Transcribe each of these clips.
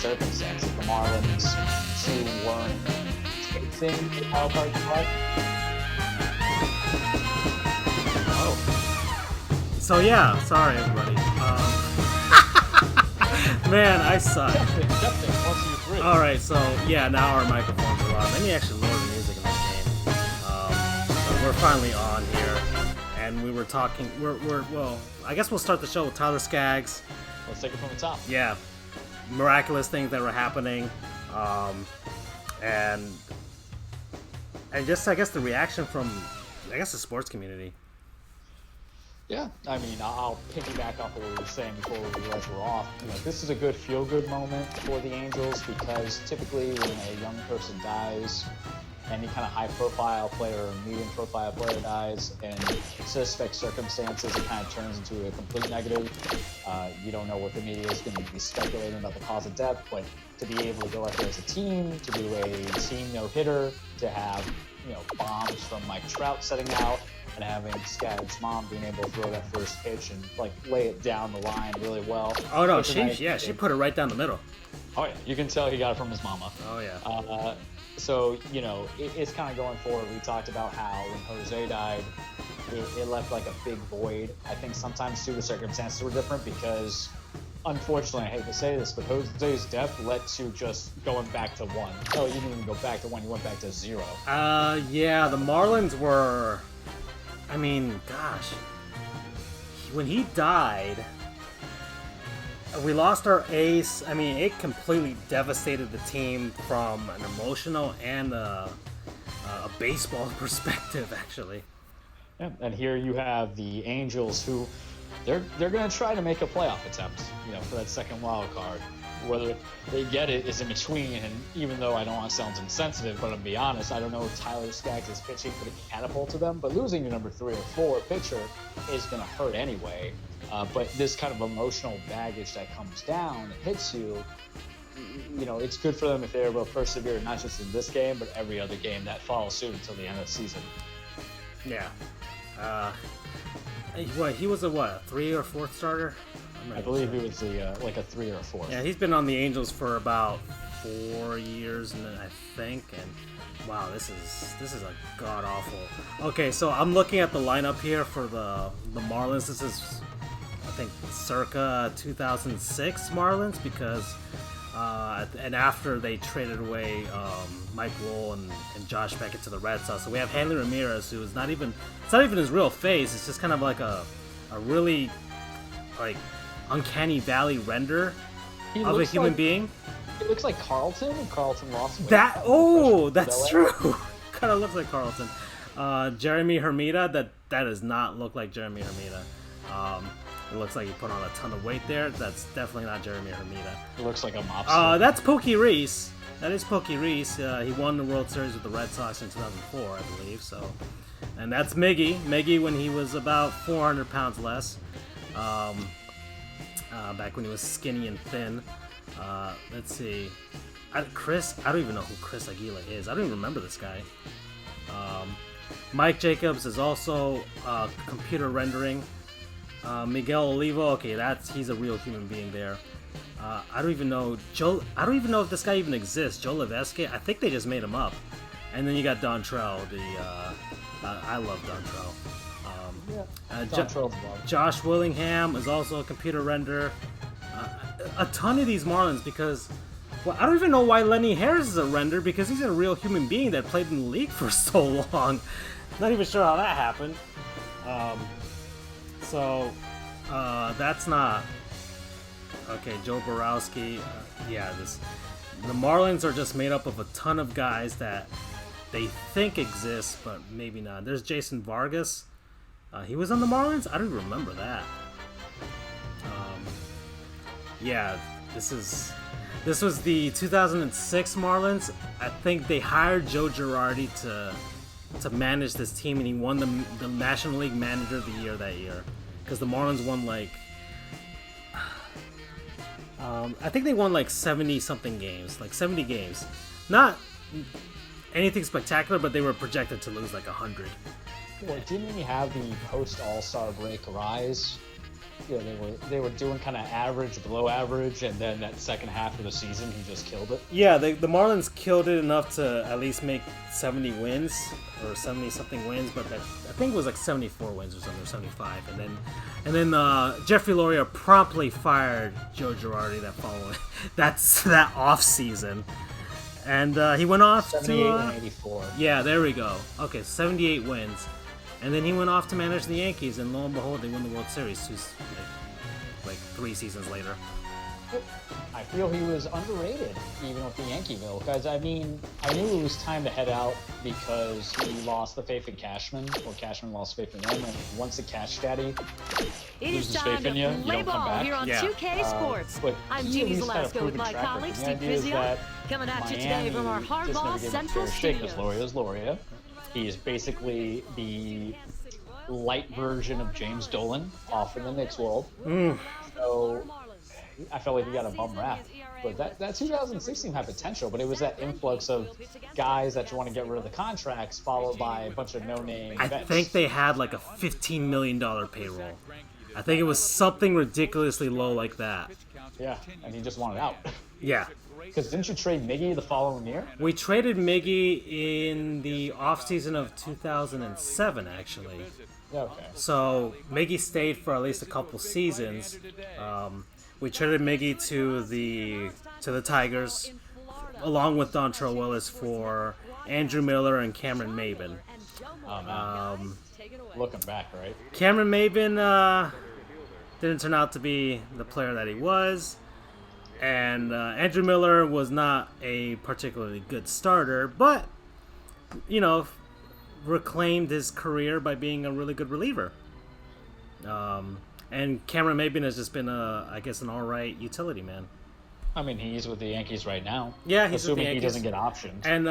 circumstances. The Marlins too weren't chasing the wild card spot. Oh. So yeah, sorry everybody. Man, I suck. Justin, 1, 2, 3. All right, so yeah, now our microphones are on. Let me actually lower the music in this game. So we're finally on here, and we were talking. Well, I guess we'll start the show with Tyler Skaggs. Let's take it from the top. Yeah, miraculous things that were happening, and just I guess the reaction from the sports community. Yeah, I mean, I'll piggyback off of what we were saying before we realized we're off. This is a good feel-good moment for the Angels because typically when a young person dies, any kind of high-profile player or medium-profile player dies, in suspect circumstances, it kind of turns into a complete negative. You don't know what the media is going to be speculating about the cause of death, but to be able to go out there as a team, to do a team no-hitter, to have bombs from Mike Trout setting out, and having Skaggs' mom being able to throw that first pitch and lay it down the line really well. Oh no, she put it right down the middle. Oh yeah, you can tell he got it from his mama. Oh yeah. So it's kind of going forward. We talked about how when Jose died, it left like a big void. I think sometimes too the circumstances were different because, unfortunately, I hate to say this, but Jose's death led to just going back to 1. No, you didn't even go back to 1. You went back to 0. Yeah, the Marlins were. I mean, gosh, when he died, we lost our ace. I mean, it completely devastated the team from an emotional and a baseball perspective, actually. Yeah, and here you have the Angels, who they're going to try to make a playoff attempt, for that second wild card. Whether they get it is in between, and even though I don't want to sound insensitive, but to be honest, I don't know if Tyler Skaggs' pitching could have catapulted them, but losing your number 3 or 4 pitcher is going to hurt anyway. But this kind of emotional baggage that comes down, it hits you, it's good for them if they're able to persevere, not just in this game, but every other game that follows suit until the end of the season. Yeah. He was a 3 or 4th starter? I believe he was a 3 or a 4. Yeah, he's been on the Angels for about 4 years, I think. And wow, this is a god awful. Okay, so I'm looking at the lineup here for the Marlins. This is, I think, circa 2006 Marlins because and after they traded away Mike Lowell and Josh Beckett to the Red Sox, so we have Hanley Ramirez, who is it's not even his real face. It's just kind of like a really uncanny valley render of a human being. It looks like Carlton, and Carlton lost weight. That's true. Kind of looks like Carlton. Jeremy Hermida, that does not look like Jeremy Hermida. It looks like he put on a ton of weight there. That's definitely not Jeremy Hermida. It looks like a mobster. That's Pokey Reese. That is Pokey Reese. He won the World Series with the Red Sox in 2004, I believe. So, and that's Miggy. Miggy when he was about 400 pounds less. Back when he was skinny and thin. Let's see. Chris, I don't even know who Chris Aguila is. I don't even remember this guy. Mike Jacobs is also computer rendering. Miguel Olivo, okay, he's a real human being there. I don't even know if this guy even exists. Joe Levesque, I think they just made him up. And then you got Dontrell. I love Dontrell. Josh Willingham is also a computer render. A ton of these Marlins because, I don't even know why Lenny Harris is a render because he's a real human being that played in the league for so long. Not even sure how that happened. That's not okay. Joe Borowski. The Marlins are just made up of a ton of guys that they think exist, but maybe not. There's Jason Vargas. He was on the Marlins? I don't remember that. This was the 2006 Marlins. I think they hired Joe Girardi to manage this team, and he won the National League Manager of the Year that year. Because the Marlins won I think they won 70-something games, 70 games. Not anything spectacular, but they were projected to lose 100. Well, didn't he have the post All-Star break rise? they were doing kind of average, below average, and then that second half of the season, he just killed it. Yeah, the Marlins killed it enough to at least make 70 wins or 70 something wins, but that, I think it was like 74 wins or something, or 75, and then Jeffrey Loria promptly fired Joe Girardi that off season, and he went off 78 to and 84. yeah, there we go. Okay, 78 wins. And then he went off to manage the Yankees, and lo and behold, they win the World Series like 3 seasons later. I feel he was underrated, even with the Yankeeville, because I mean, I knew it was time to head out because he lost the faith in Cashman, or Cashman lost faith in him, and once a cash daddy loses faith in you, you don't come back. Here on Yeah. 2K Sports. But I'm he Jeannie at least had a Zalasko with proven my track record. colleague The Steve idea is Frizio, that coming at you today Miami from our just never Hardball gave him a Central fair shake, 'cause Studios. Loria's Loria. He is basically the light version of James Dolan off in the Knicks world. So I felt like he got a bum rap. But that 2016 had potential, but it was that influx of guys that you want to get rid of the contracts, followed by a bunch of no-name I vets. think they had like a $15 million payroll. I think it was something ridiculously low like that. Yeah, and he just wanted out. Yeah. Because didn't you trade Miggy the following year? We traded Miggy in the offseason of 2007, actually. Yeah, okay. So Miggy stayed for at least a couple seasons. We traded Miggy to the Tigers, along with Dontrell Willis for Andrew Miller and Cameron Maben. Oh, man. Looking back, right? Cameron Maben didn't turn out to be the player that he was, and Andrew Miller was not a particularly good starter, but reclaimed his career by being a really good reliever. And Cameron Maben has just been I guess an alright utility man. I mean, he's with the Yankees right now. Yeah, he's with the assuming he Yankees. doesn't get optioned. And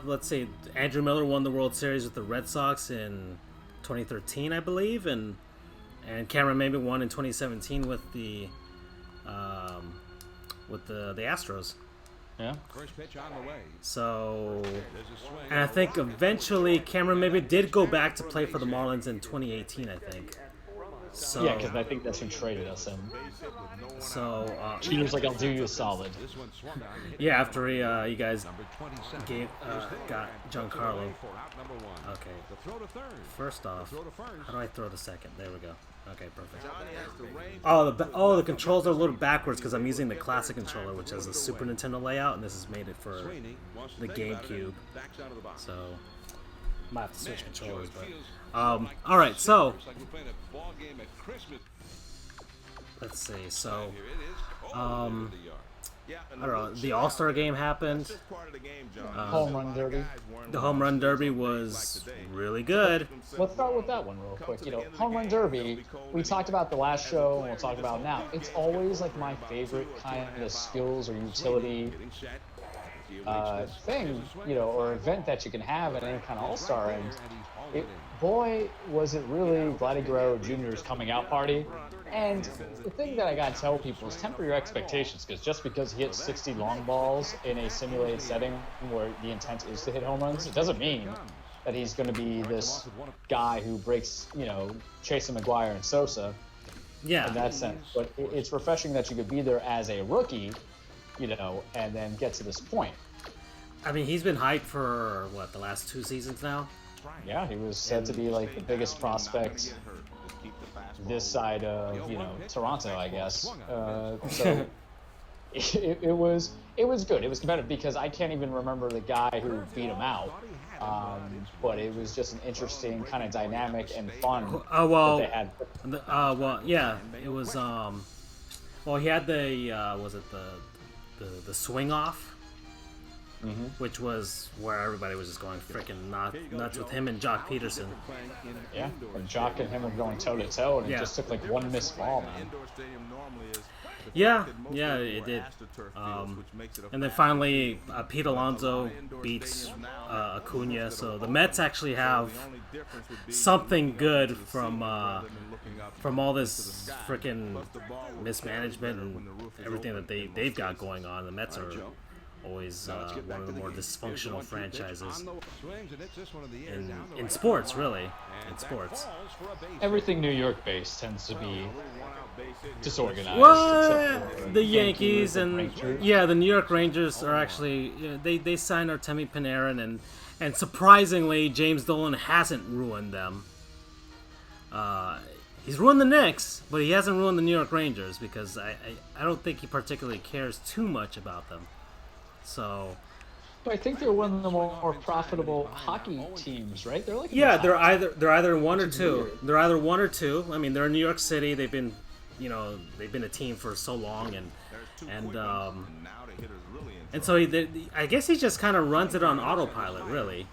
let's see, Andrew Miller won the World Series with the Red Sox in 2013, I believe, and Cameron Maben won in 2017 with the Astros. Yeah. First pitch on the way. So, There's a swing. and I think eventually Cameron Maben did go back to play for the Marlins in 2018, I think. So, Yeah, because I think that's who traded us in. so He was like, I'll do you a solid. This one swung on. yeah, after you guys Number 27. got Giancarlo. For out number 1. Okay. The throw to third. First off, Throw to first. how do I throw to second? There we go. Okay, perfect. Johnny has the range. Oh, the controls are a little backwards because I'm using the classic controller, which has a Super Nintendo layout, and this has made it for Sweeney wants to the think about it. GameCube. Backs out of the box. So might have to switch Man, controllers. sure it feels But like all right, so it's like we're playing a ball game at Christmas. let's see. So Here it is. Oh, into the yard. Yeah, I don't know. The All-Star game happened. That's part of the game, John. Home run derby. The home run derby was really good. Let's start with that one real quick. Home run derby, we talked about the last show, and we'll talk about now. It's always like my favorite kind of skills or utility Getting set. thing, or event that you can have at any kind of all-star. And boy, was it really Vladdy Guerrero Jr.'s coming out party. And the thing that I gotta tell people is temper your expectations, because just because he hits 60 long balls in a simulated setting where the intent is to hit home runs, it doesn't mean that he's going to be this guy who breaks, Chasen McGuire and Sosa in Yeah, that sense. But it's refreshing that you could be there as a rookie, and then get to this point. I mean he's been hyped for what, the last 2 seasons now. Yeah, he was said to be like the biggest prospect this side of Toronto, I guess. So it was good. It was competitive because I can't even remember the guy who beat him out. But it was just an interesting kind of dynamic and fun Well, that they had. well, yeah, it was. Well, he had the was it the swing off, which was where everybody was just going freaking nuts with him and Jock Peterson. Yeah, and Jock and him were going toe to toe, and it Yeah. just took like one missed ball, man. Yeah, it did. And then finally, Pete Alonso beats Acuna, so the Mets actually have something good from all this freaking mismanagement and everything that they've got going on. The Mets are always one of the more dysfunctional franchises in sports, really. In sports. Everything New York based tends to be disorganized. What? except for The Yankees and Rangers. yeah, the New York Rangers are actually they signed Artemi Panarin and surprisingly James Dolan hasn't ruined them. He's ruined the Knicks, but he hasn't ruined the New York Rangers because I don't think he particularly cares too much about them. So But I think they're one of the more profitable hockey teams, right? They're like in yeah, the top. they're either one or two. weird. They're either one or two. I mean, they're in New York City. They've been a team for so long and so I guess he just kind of runs it on autopilot, really.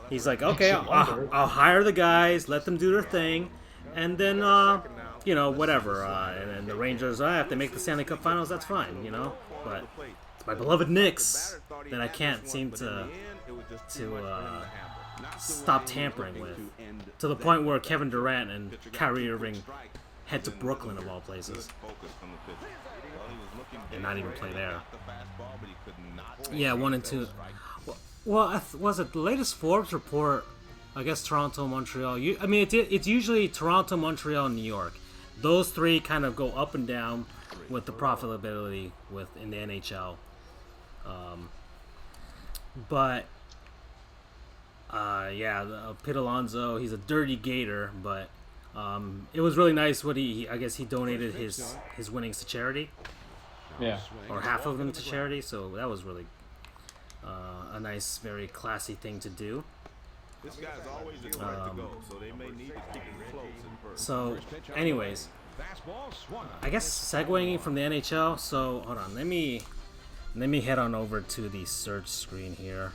He's like, okay, I'll hire the guys, let them do their thing, and then, whatever. And the Rangers, if they make the Stanley Cup Finals, that's fine, But it's my beloved Knicks that I can't seem to stop tampering with, to the point where Kevin Durant and Kyrie Irving head to Brooklyn, of all places, and not even play there. Yeah, 1 and 2. Well, was it the latest Forbes report? I guess Toronto, Montreal. It's usually Toronto, Montreal, and New York. Those three kind of go up and down with the profitability in the NHL. Pete Alonso, he's a dirty Gator, but it was really nice what I guess he donated his winnings to charity. Yeah. Or half of them to charity, so that was really a nice, very classy thing to do. This guy's always the right to go, so they may need to keep it close at first. So, anyways, I guess segueing from the NHL. So, hold on, let me head on over to the search screen here.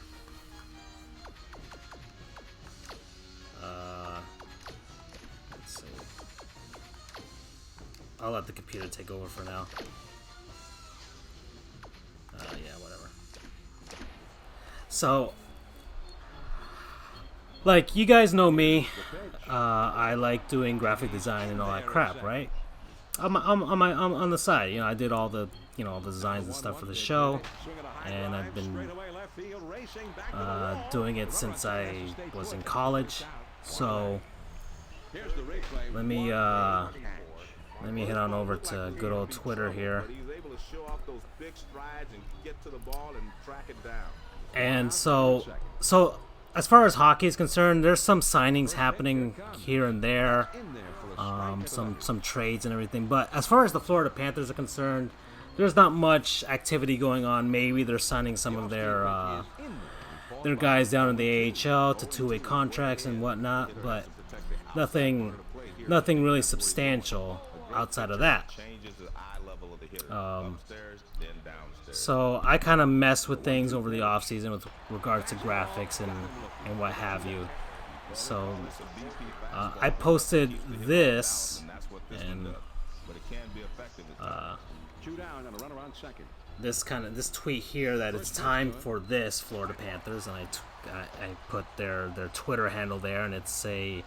Let's see. I'll let the computer take over for now. Whatever. So, like, you guys know me. I like doing graphic design and all that crap, right? I'm on the side. I did all the all the designs and stuff for the show, and I've been doing it since I was in college. So let me head on over to good old Twitter here. And so as far as hockey is concerned, there's some signings happening here and there, some trades and everything. But as far as the Florida Panthers are concerned, there's not much activity going on. Maybe they're signing some of their guys down in the AHL to two-way contracts and whatnot, but nothing really substantial outside of that. So I kind of mess with things over the off season with regards to graphics and what have you. So I posted this and this tweet here that it's time for this Florida Panthers, and I put their Twitter handle there, and it's a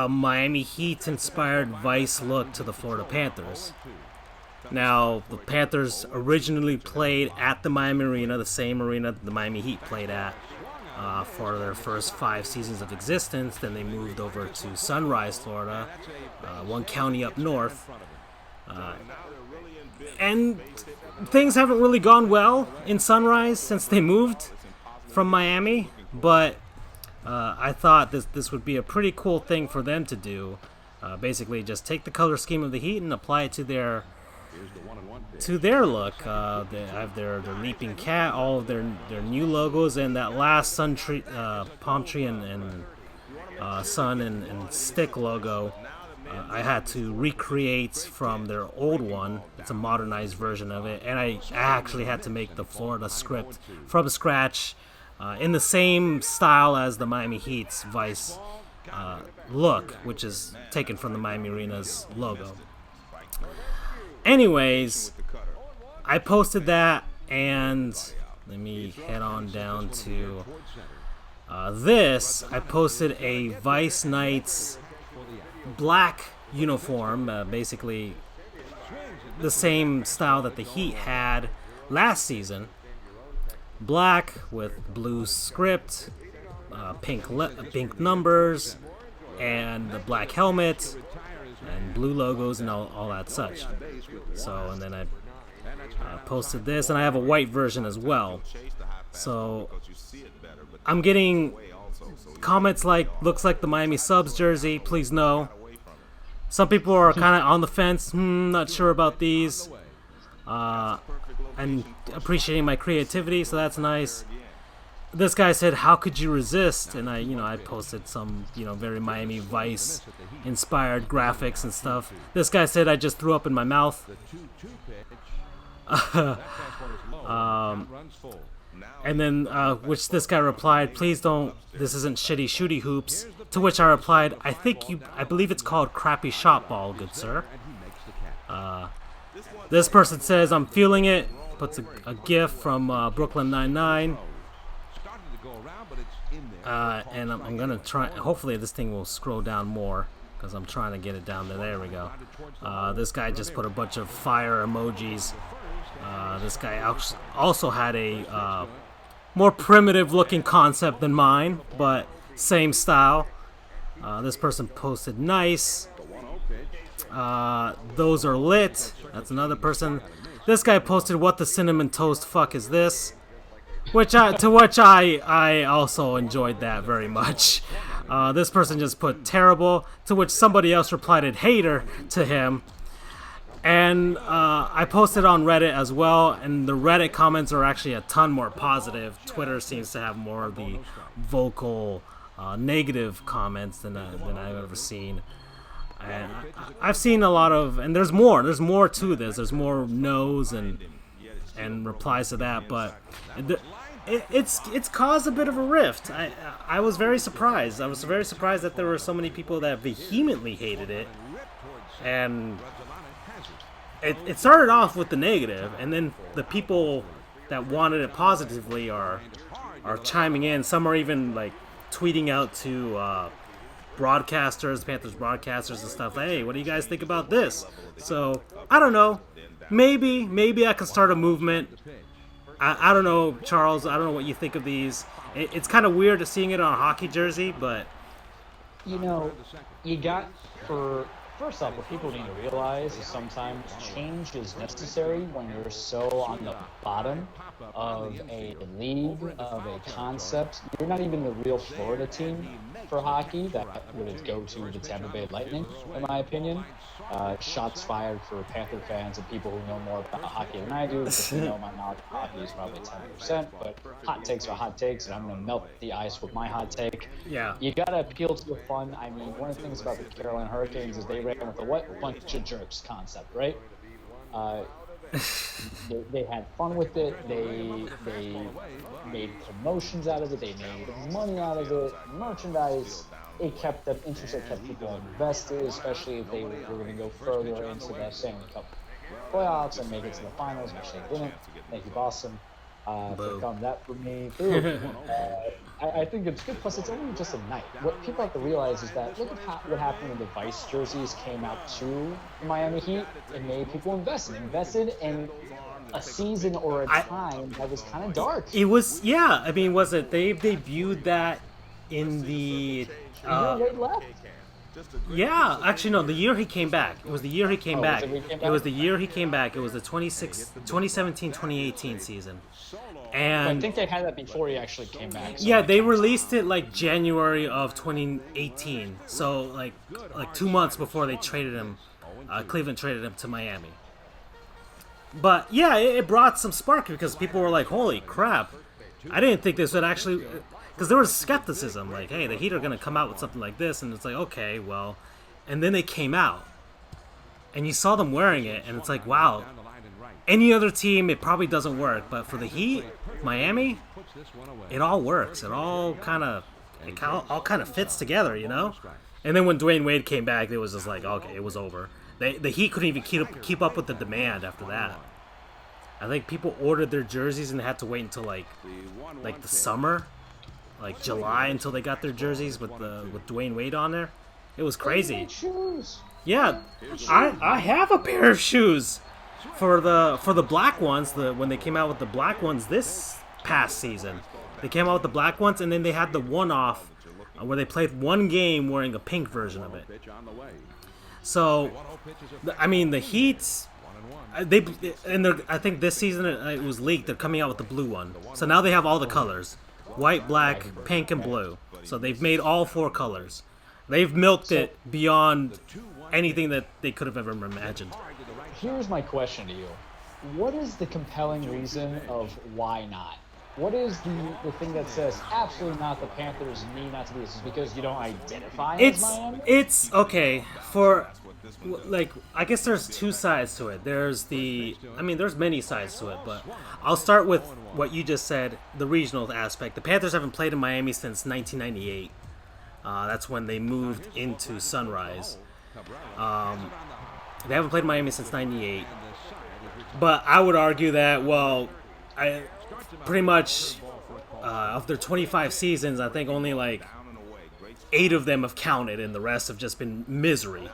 Miami Heat inspired Vice look to the Florida Panthers. Now, the Panthers originally played at the Miami Arena, the same arena that the Miami Heat played at for their first 5 seasons of existence. Then they moved over to Sunrise, Florida, one county up north. And things haven't really gone well in Sunrise since they moved from Miami, but I thought this would be a pretty cool thing for them to do. Basically, just take the color scheme of the Heat and apply it to their look. They have their leaping cat, all of their new logos, and that last palm tree and sun and stick logo. I had to recreate from their old one. It's a modernized version of it, and I actually had to make the Florida script from scratch in the same style as the Miami Heat's Vice look, which is taken from the Miami Arena's logo. Anyways, I posted that, and let me head on down to this. I posted a Vice Knights black uniform, basically the same style that the Heat had last season. Black with blue script, pink numbers, and the black helmet, and blue logos and all that such. So, and then I posted this, and I have a white version as well. So I'm getting comments like, looks like the Miami Subs jersey, please no. Some people are kind of on the fence, not sure about these, and appreciating my creativity, so that's nice. This guy said, how could you resist? And I posted some, very Miami Vice inspired graphics and stuff. This guy said I just threw up in my mouth. And then, which this guy replied, please don't, this isn't shitty shooty hoops. To which I replied, I believe it's called crappy shot ball, good sir. This person says, I'm feeling it, puts a gif from Brooklyn Nine-Nine. And I'm going to try, hopefully this thing will scroll down more, because I'm trying to get it down there. There we go. This guy just put a bunch of fire emojis. This guy also had a more primitive looking concept than mine, but same style. This person posted nice. Those are lit. That's another person. This guy posted, what the cinnamon toast fuck is this? To which I also enjoyed that very much. This person just put terrible, to which somebody else replied hater to him. And I posted on Reddit as well, and the Reddit comments are actually a ton more positive. Twitter seems to have more of the vocal negative comments than I've ever seen. And I've seen a lot of, and there's more to this. There's more no's and replies to that, but it's caused a bit of a rift. I was very surprised. I was very surprised that there were so many people that vehemently hated it, and it started off with the negative, and then the people that wanted it positively are chiming in. Some are even like tweeting out to broadcasters, Panthers broadcasters and stuff. Hey, what do you guys think about this? So I don't know. Maybe I can start a movement. I don't know, Charles. I don't know what you think of these. It's kind of weird seeing it on a hockey jersey, but you got first off, what people need to realize is sometimes change is necessary when you're so on the bottom of a league, of a concept. You're not even the real Florida team for hockey that would go to the Tampa Bay Lightning, in my opinion. Shots fired for Panther fans and people who know more about hockey than I do, because my knowledge of hockey is probably 10%, but hot takes are hot takes, and I'm going to melt the ice with my hot take. Yeah. You got to appeal to the fun. I mean, one of the things about the Carolina Hurricanes is they ran with the what? Bunch of jerks concept, right? They had fun with it. They made promotions out of it. They made money out of it. Merchandise. It kept them interested, kept people invested, especially if they were going to go further into the Stanley Cup playoffs and make it to the finals, which they didn't. Thank you, Boston, for coming that for me. I think it's good. Plus, it's only just a night. What people have to realize is that look at what happened when the Vice jerseys came out to the Miami Heat. It made people invested in a season or a time that was kind of dark. It was, yeah. I mean, was it they debuted that in the? Yeah, actually no, the year he came back. It was the year he came back. It was the year he came back. It was the 2017-2018 season. And I think they had that before he actually came back. So yeah, they released it like January of 2018. So like 2 months before they traded him, Cleveland traded him to Miami. But yeah, it brought some spark because people were like, holy crap. I didn't think this would actually... Because there was skepticism, like, hey, the Heat are going to come out with something like this, and it's like, okay, well, and then they came out, and you saw them wearing it, and it's like, wow, any other team, it probably doesn't work, but for the Heat, Miami, it all works. It all kind of fits together, And then when Dwayne Wade came back, it was just like, okay, it was over. The Heat couldn't even keep up with the demand after that. I think people ordered their jerseys and they had to wait until like the summer. Like July until they got their jerseys with Dwayne Wade on there. It was crazy. Yeah, I have a pair of shoes for the black ones. When they came out with the black ones this past season, they came out with the black ones, and then they had the one-off where they played one game wearing a pink version of it. So I mean, the Heat, I think this season it was leaked. They're coming out with the blue one, so now they have all the colors: white, black, pink, and blue. So they've made all 4 colors. They've milked it beyond anything that they could have ever imagined. Here's my question to you. What is the compelling reason of why not? What is the thing that says absolutely not, the Panthers need not to be this? Is because you don't identify as Miami? It's okay for, like, I guess there's 2 sides to it. There's many sides to it, but I'll start with what you just said, the regional aspect. The Panthers haven't played in Miami since 1998. That's when they moved into Sunrise. They haven't played in Miami since 98. But I would argue that, pretty much of their 25 seasons, I think only like 8 of them have counted, and the rest have just been misery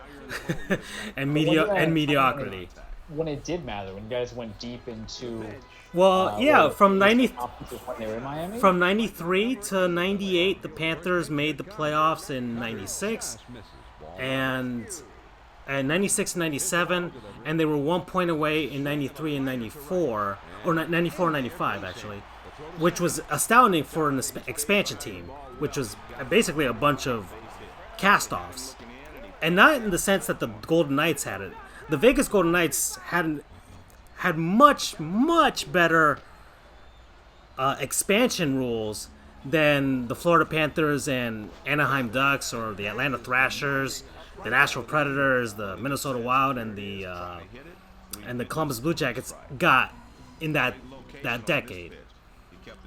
and mediocrity. When it did matter, when you guys went deep into from 90 when they were in Miami? from 93 to 98, the Panthers made the playoffs in 96 and 96 and 97, and they were 1 point away in 93 and 94, or 94 and 95 actually, which was astounding for an expansion team, which was basically a bunch of cast-offs. And not in the sense that the Golden Knights had it. The Vegas Golden Knights had much, much better expansion rules than the Florida Panthers and Anaheim Ducks, or the Atlanta Thrashers, the Nashville Predators, the Minnesota Wild, and the Columbus Blue Jackets got in that decade.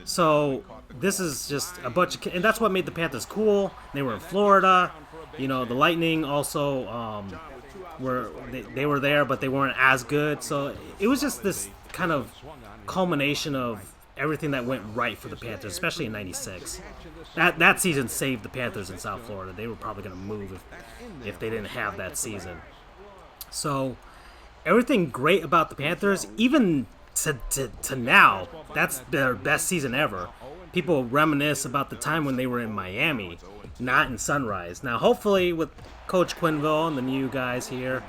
So this is just a bunch of, and that's what made the Panthers cool. They were in Florida. The Lightning also they were there, but they weren't as good. So it was just this kind of culmination of everything that went right for the Panthers, especially in '96. That season saved the Panthers in South Florida. They were probably going to move if they didn't have that season. So everything great about the Panthers, even to now, that's their best season ever. People reminisce about the time when they were in Miami, not in Sunrise. Now, hopefully, with Coach Quenneville and the new guys here,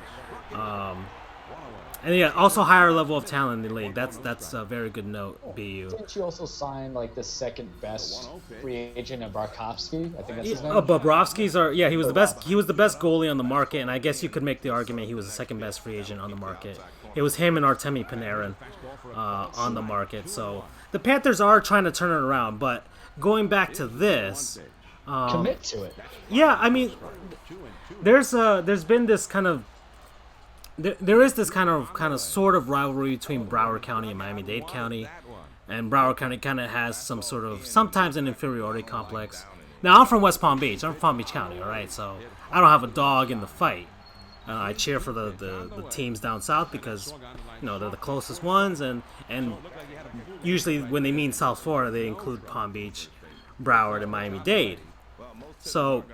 and yeah, also higher level of talent in the league. That's a very good note, BU. Didn't you also sign like the second best free agent of Barkovsky? I think that's his name. Bobrovsky's he was the best. He was the best goalie on the market, and I guess you could make the argument he was the second best free agent on the market. It was him and Artemi Panarin on the market. So the Panthers are trying to turn it around, but going back to this, commit to it. Yeah, I mean, there's been this kind of. There is this kind of sort of rivalry between Broward County and Miami-Dade County, and Broward County kind of has some sort of, sometimes an inferiority complex. Now, I'm from West Palm Beach. I'm from Palm Beach County, all right? So I don't have a dog in the fight. I cheer for the teams down south because, they're the closest ones, and usually when they mean South Florida, they include Palm Beach, Broward, and Miami-Dade. So,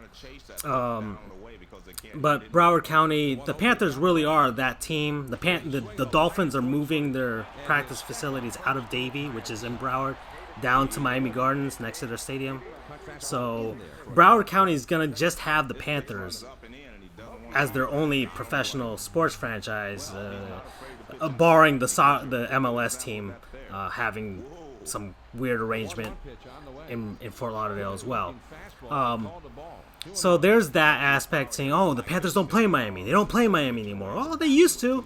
but Broward County, the Panthers really are that team. The Dolphins are moving their practice facilities out of Davie, which is in Broward, down to Miami Gardens next to their stadium. So Broward County is going to just have the Panthers as their only professional sports franchise, barring the MLS team having some weird arrangement in Fort Lauderdale as well. So there's that aspect saying, oh, the Panthers don't play Miami. They don't play Miami anymore. Oh, they used to,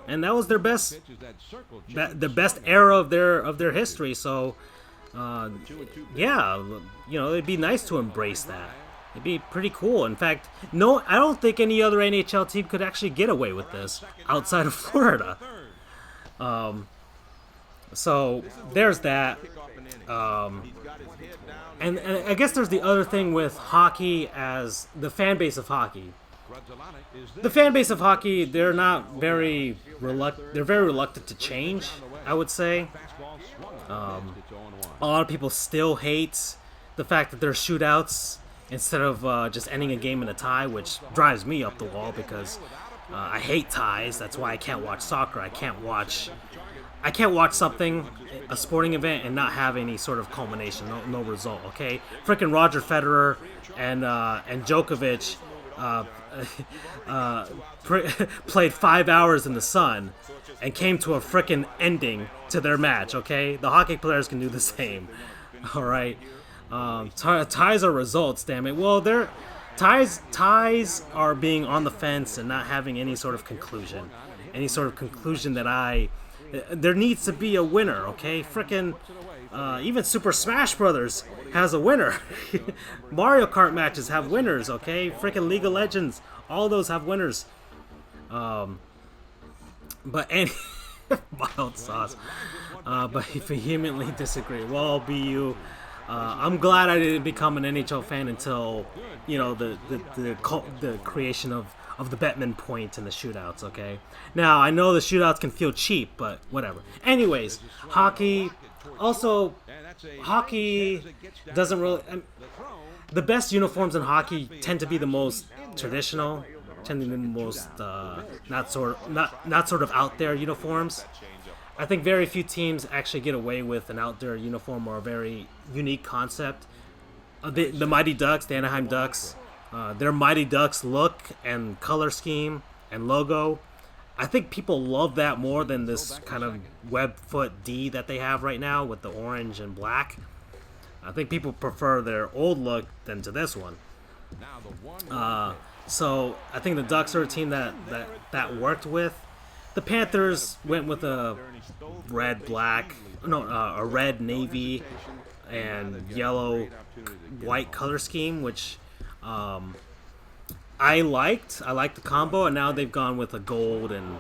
and that was their best era of their history. So, it'd be nice to embrace that. It'd be pretty cool. In fact, no, I don't think any other NHL team could actually get away with this outside of Florida. So there's that. And I guess there's the other thing with hockey as the fan base of hockey. The fan base of hockey, they're very reluctant to change, I would say. A lot of people still hate the fact that there's shootouts instead of just ending a game in a tie, which drives me up the wall because I hate ties. That's why I can't watch soccer. I can't watch something, a sporting event, and not have any sort of culmination, no result. Okay, freaking Roger Federer and Djokovic uh, played 5 hours in the sun and came to a frickin' ending to their match. Okay, the hockey players can do the same. All right, ties are results. Damn it. Well, they're ties are being on the fence and not having any sort of conclusion. Any sort of conclusion that there needs to be a winner, okay? Frickin' even Super Smash Brothers has a winner. Mario Kart matches have winners, okay? Frickin' League of Legends, all those have winners. But any mild sauce. But I vehemently disagree. Well, BU, I'm glad I didn't become an NHL fan until, the creation of the Bettman point and the shootouts, okay? Now, I know the shootouts can feel cheap, but whatever. Anyways, hockey doesn't really... the best uniforms in hockey tend to be the most traditional, tend to be the most not sort of out there uniforms. I think very few teams actually get away with an outdoor uniform or a very unique concept. The Mighty Ducks, the Anaheim Ducks, their Mighty Ducks look and color scheme and logo, I think people love that more than this kind of webfoot D that they have right now with the orange and black. I think people prefer their old look than to this one. So I think the Ducks are a team that worked with. The Panthers went with a red navy and yellow white color scheme, which I liked. I liked the combo, and now they've gone with a gold and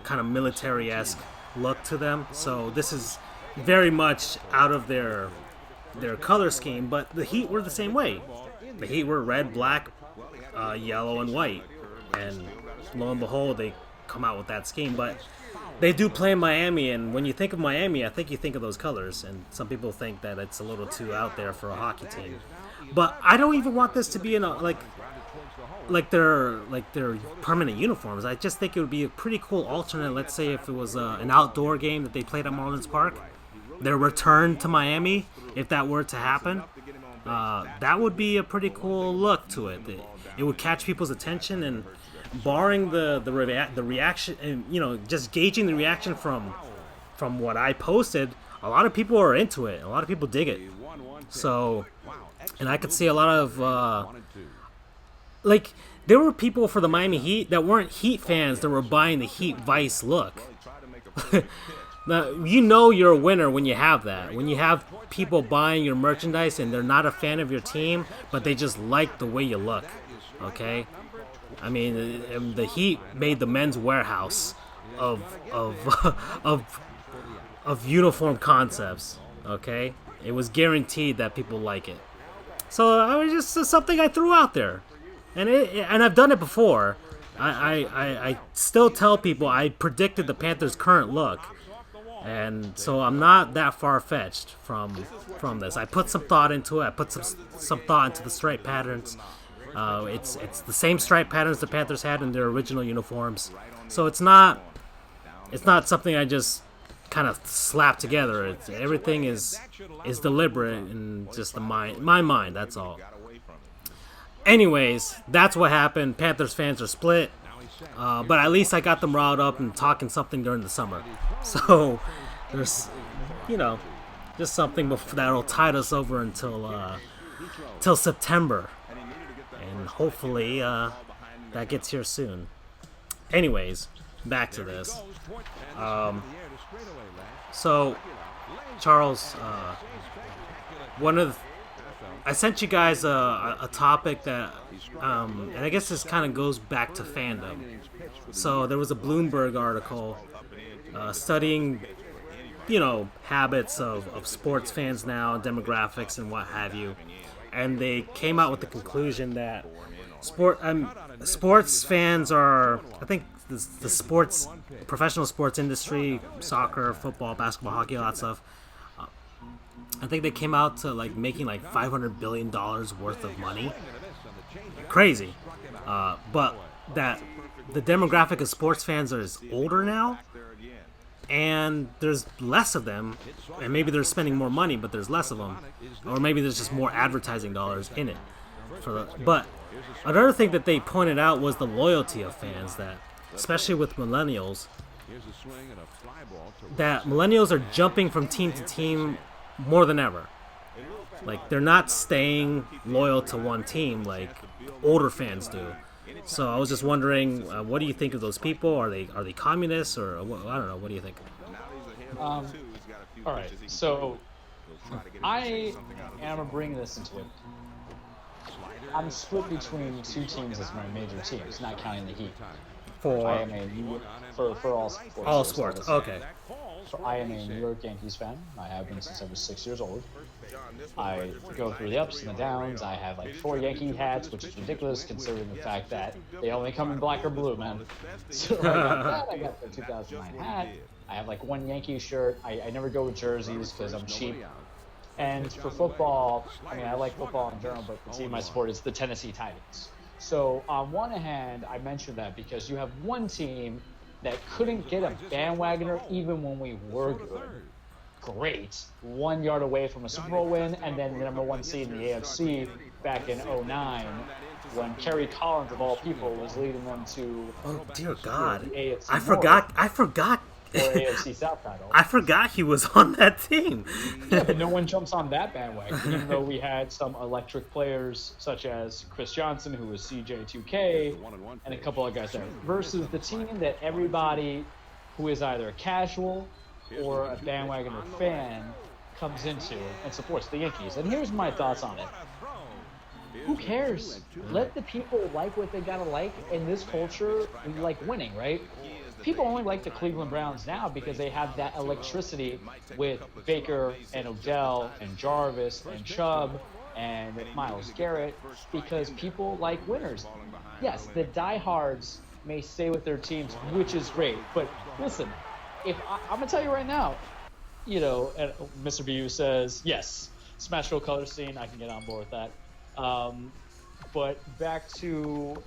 kind of military-esque look to them. So this is very much out of their color scheme, but the Heat were the same way. The Heat were red, black, yellow, and white, and lo and behold, they come out with that scheme. But they do play in Miami, and when you think of Miami, I think you think of those colors, and some people think that it's a little too out there for a hockey team. But I don't even want this to be in a like their permanent uniforms. I just think it would be a pretty cool alternate. Let's say if it was an outdoor game that they played at Marlins Park, their return to Miami, if that were to happen, that would be a pretty cool look to it. It would catch people's attention, and barring the reaction, and just gauging the reaction from what I posted, a lot of people are into it. A lot of people dig it. So, and I could see a lot of there were people for the Miami Heat that weren't Heat fans that were buying the Heat Vice look. Now, you're a winner when you have that. When you have people buying your merchandise and they're not a fan of your team, but they just like the way you look. Okay? I mean, the Heat made the men's warehouse of uniform concepts. Okay? It was guaranteed that people like it. So it was just something I threw out there. And I've done it before. I still tell people I predicted the Panthers' current look. And so I'm not that far-fetched from this. I put some thought into it. I put some thought into the stripe patterns. It's the same stripe patterns the Panthers had in their original uniforms. So it's not something I just kind of slapped together. Everything is deliberate and just my mind. That's all. Anyways, that's what happened. Panthers fans are split. But at least I got them riled up and talking something during the summer. So there's, just something that'll tide us over till September. And hopefully that gets here soon. Anyways, back to this. So, Charles, I sent you guys a topic that, and I guess this kind of goes back to fandom. So there was a Bloomberg article studying, habits of sports fans now, demographics and what have you, and they came out with the conclusion that sports fans are, I think the professional sports industry, soccer, football, basketball, hockey, all that stuff. I think they came out to making $500 billion worth of money. Crazy. But that the demographic of sports fans is older now, and there's less of them, and maybe they're spending more money, but there's less of them, or maybe there's just more advertising dollars in it. But another thing that they pointed out was the loyalty of fans, that especially with millennials, that millennials are jumping from team to team more than ever. Like, they're not staying loyal to one team like older fans do. So I was just wondering, what do you think of those people? Are they communists, or I don't know? What do you think? All right, so I'm gonna bring this into it. I'm split between two teams as my major teams, not counting the Heat. I am for all sports. All sports. Okay. So I am a New York Yankees fan. I have been since I was 6 years old. I go through the ups and the downs. I have like 4 Yankee hats, which is ridiculous considering the fact that they only come in black or blue, man. So I got that. I got the 2009 hat. I have like 1 Yankee shirt. I never go with jerseys because I'm cheap. And for football, I mean, I like football in general, but the team I support is the Tennessee Titans. So on one hand, I mentioned that because you have one team that couldn't get a bandwagoner even when we were good. Great. 1 yard away from a Super Bowl win, and then the number 1 seed in the AFC back in 2009 when Kerry Collins, of all people, was leading them to dear God. AFC I forgot or AFC South title. I forgot he was on that team. Yeah, but no one jumps on that bandwagon, even though we had some electric players such as Chris Johnson, who was CJ2K, and a couple of guys there, versus the team that everybody who is either a casual or a bandwagon or fan comes into and supports, the Yankees. And here's my thoughts on it. Who cares? Let the people like what they gotta like. In this culture, we like winning, right? People only like the Cleveland Browns now because they have that electricity with Baker and Odell and Jarvis and Chubb and Myles Garrett, because people like winners. Yes, the diehards may stay with their teams, which is great. But listen, I'm going to tell you right now, you know, and Mr. BU says, yes, Smash Go color scene, I can get on board with that. But back to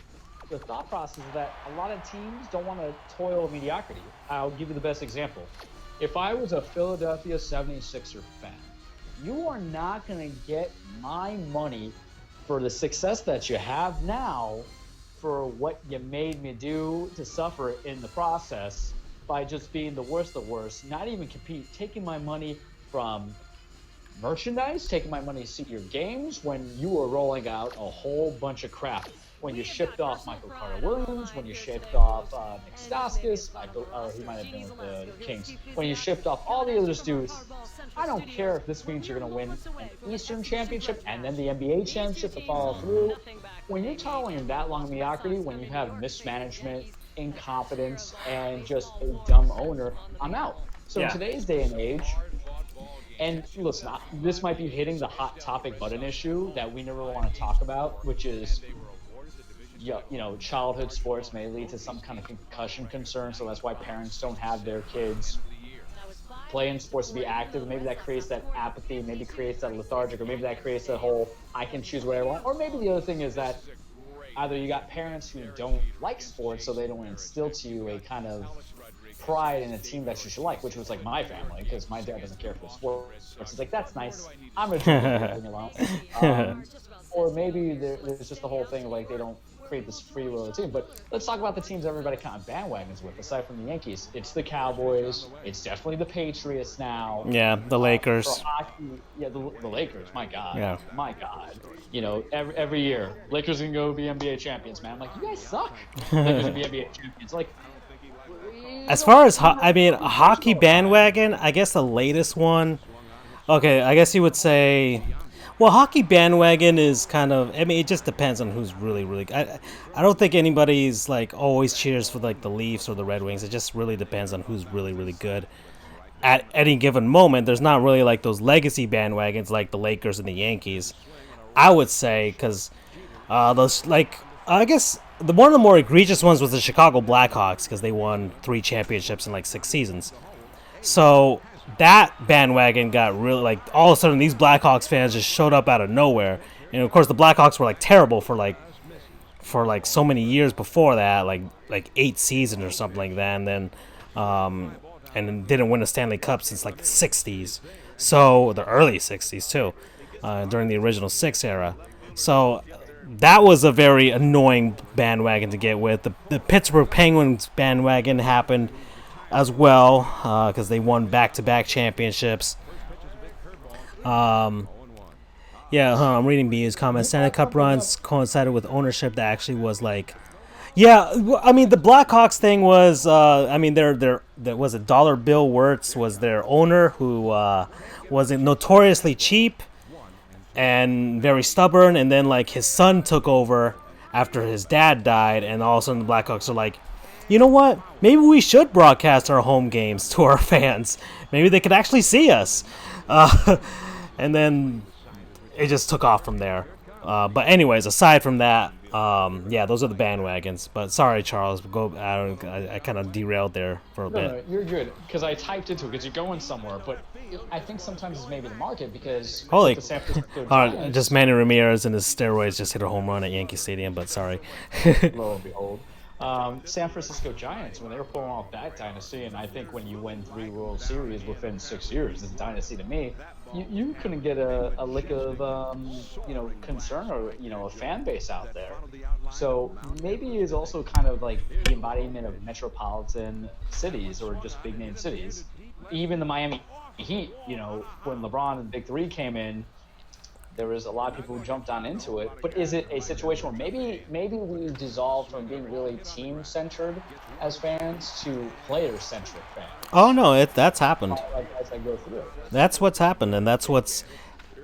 the thought process is that a lot of teams don't want to toil in mediocrity. I'll give you the best example. If I was a Philadelphia 76er fan, you are not going to get my money for the success that you have now for what you made me do to suffer in the process by just being the worst of the worst, not even compete, taking my money from merchandise, taking my money to see your games when you were rolling out a whole bunch of crap. When you shipped off Michael Carter-Williams, when you shipped off Nick Stauskas, he might have been with the Kings, when you shipped off all the other dudes, I don't care if this means you're going to win an Eastern Championship and then the NBA Championship to follow through. When you're tolerating that long mediocrity, when you have mismanagement, incompetence, and just a dumb owner, I'm out. So in today's day and age, and listen, this might be hitting the hot topic button issue that we never want to talk about, which is, you know, childhood sports may lead to some kind of concussion concern, so that's why parents don't have their kids play in sports to be active. Maybe that creates that apathy, maybe creates that lethargic, or maybe that creates that whole I can choose what I want. Or maybe the other thing is that either you got parents who don't like sports, so they don't instill to you a kind of pride in a team that you should like, which was like my family, because my dad doesn't care for sports. It's like, that's nice. I'm a leave me alone. Or maybe there's just the whole thing like they don't create this free will of the team. But let's talk about the teams everybody kind of bandwagons with, aside from the Yankees. It's the Cowboys. It's definitely the Patriots now. Yeah, the Lakers. For hockey, the Lakers. My God. Yeah. My God. You know, every year, Lakers can go be NBA champions, man. I'm like, you guys suck. Lakers can be NBA champions. Like, as far as hockey bandwagon, I guess the latest one. Okay, I guess you would say. Well, hockey bandwagon is kind of, I mean, it just depends on who's really, really good. I don't think anybody's, like, always cheers for, like, the Leafs or the Red Wings. It just really depends on who's really, really good. At any given moment, there's not really, like, those legacy bandwagons like the Lakers and the Yankees, I would say, because those, like, I guess one of the more egregious ones was the Chicago Blackhawks, because they won 3 championships in, like, 6 seasons. So that bandwagon got really, like, all of a sudden these Blackhawks fans just showed up out of nowhere. And of course the Blackhawks were like terrible for so many years before that, like 8 seasons or something like that, and then didn't win a Stanley Cup since like the 60s. So the early 60s too, during the original 6 era. So that was a very annoying bandwagon to get with. The Pittsburgh Penguins bandwagon happened as well because they won back-to-back championships. Yeah, I'm reading BU's comments. Stanley Cup runs coincided with ownership that actually was like, yeah. I mean, the Blackhawks thing was, I mean, there was a Dollar Bill Wirtz was their owner who was notoriously cheap and very stubborn, and then like his son took over after his dad died, and all of a sudden the Blackhawks are like, you know what? Maybe we should broadcast our home games to our fans. Maybe they could actually see us. And then it just took off from there. But anyways, aside from that, yeah, those are the bandwagons. But sorry, Charles, I kind of derailed there for a bit. No, you're good because I typed into it because you're going somewhere. But I think sometimes it's maybe the market because Holy, the San Francisco Giants, just Manny Ramirez and his steroids just hit a home run at Yankee Stadium. But sorry. Lo and behold. San Francisco Giants, when they were pulling off that dynasty, and I think when you win 3 World Series within 6 years, it's a dynasty to me. You couldn't get a lick of concern or a fan base out there. So maybe it's also kind of like the embodiment of metropolitan cities or just big name cities. Even the Miami Heat, when LeBron and Big Three came in, there was a lot of people who jumped on into it. But is it a situation where maybe we dissolved from being really team-centered as fans to player-centric fans? Oh no, that's happened. As I go through it. That's what's happened, and that's what's.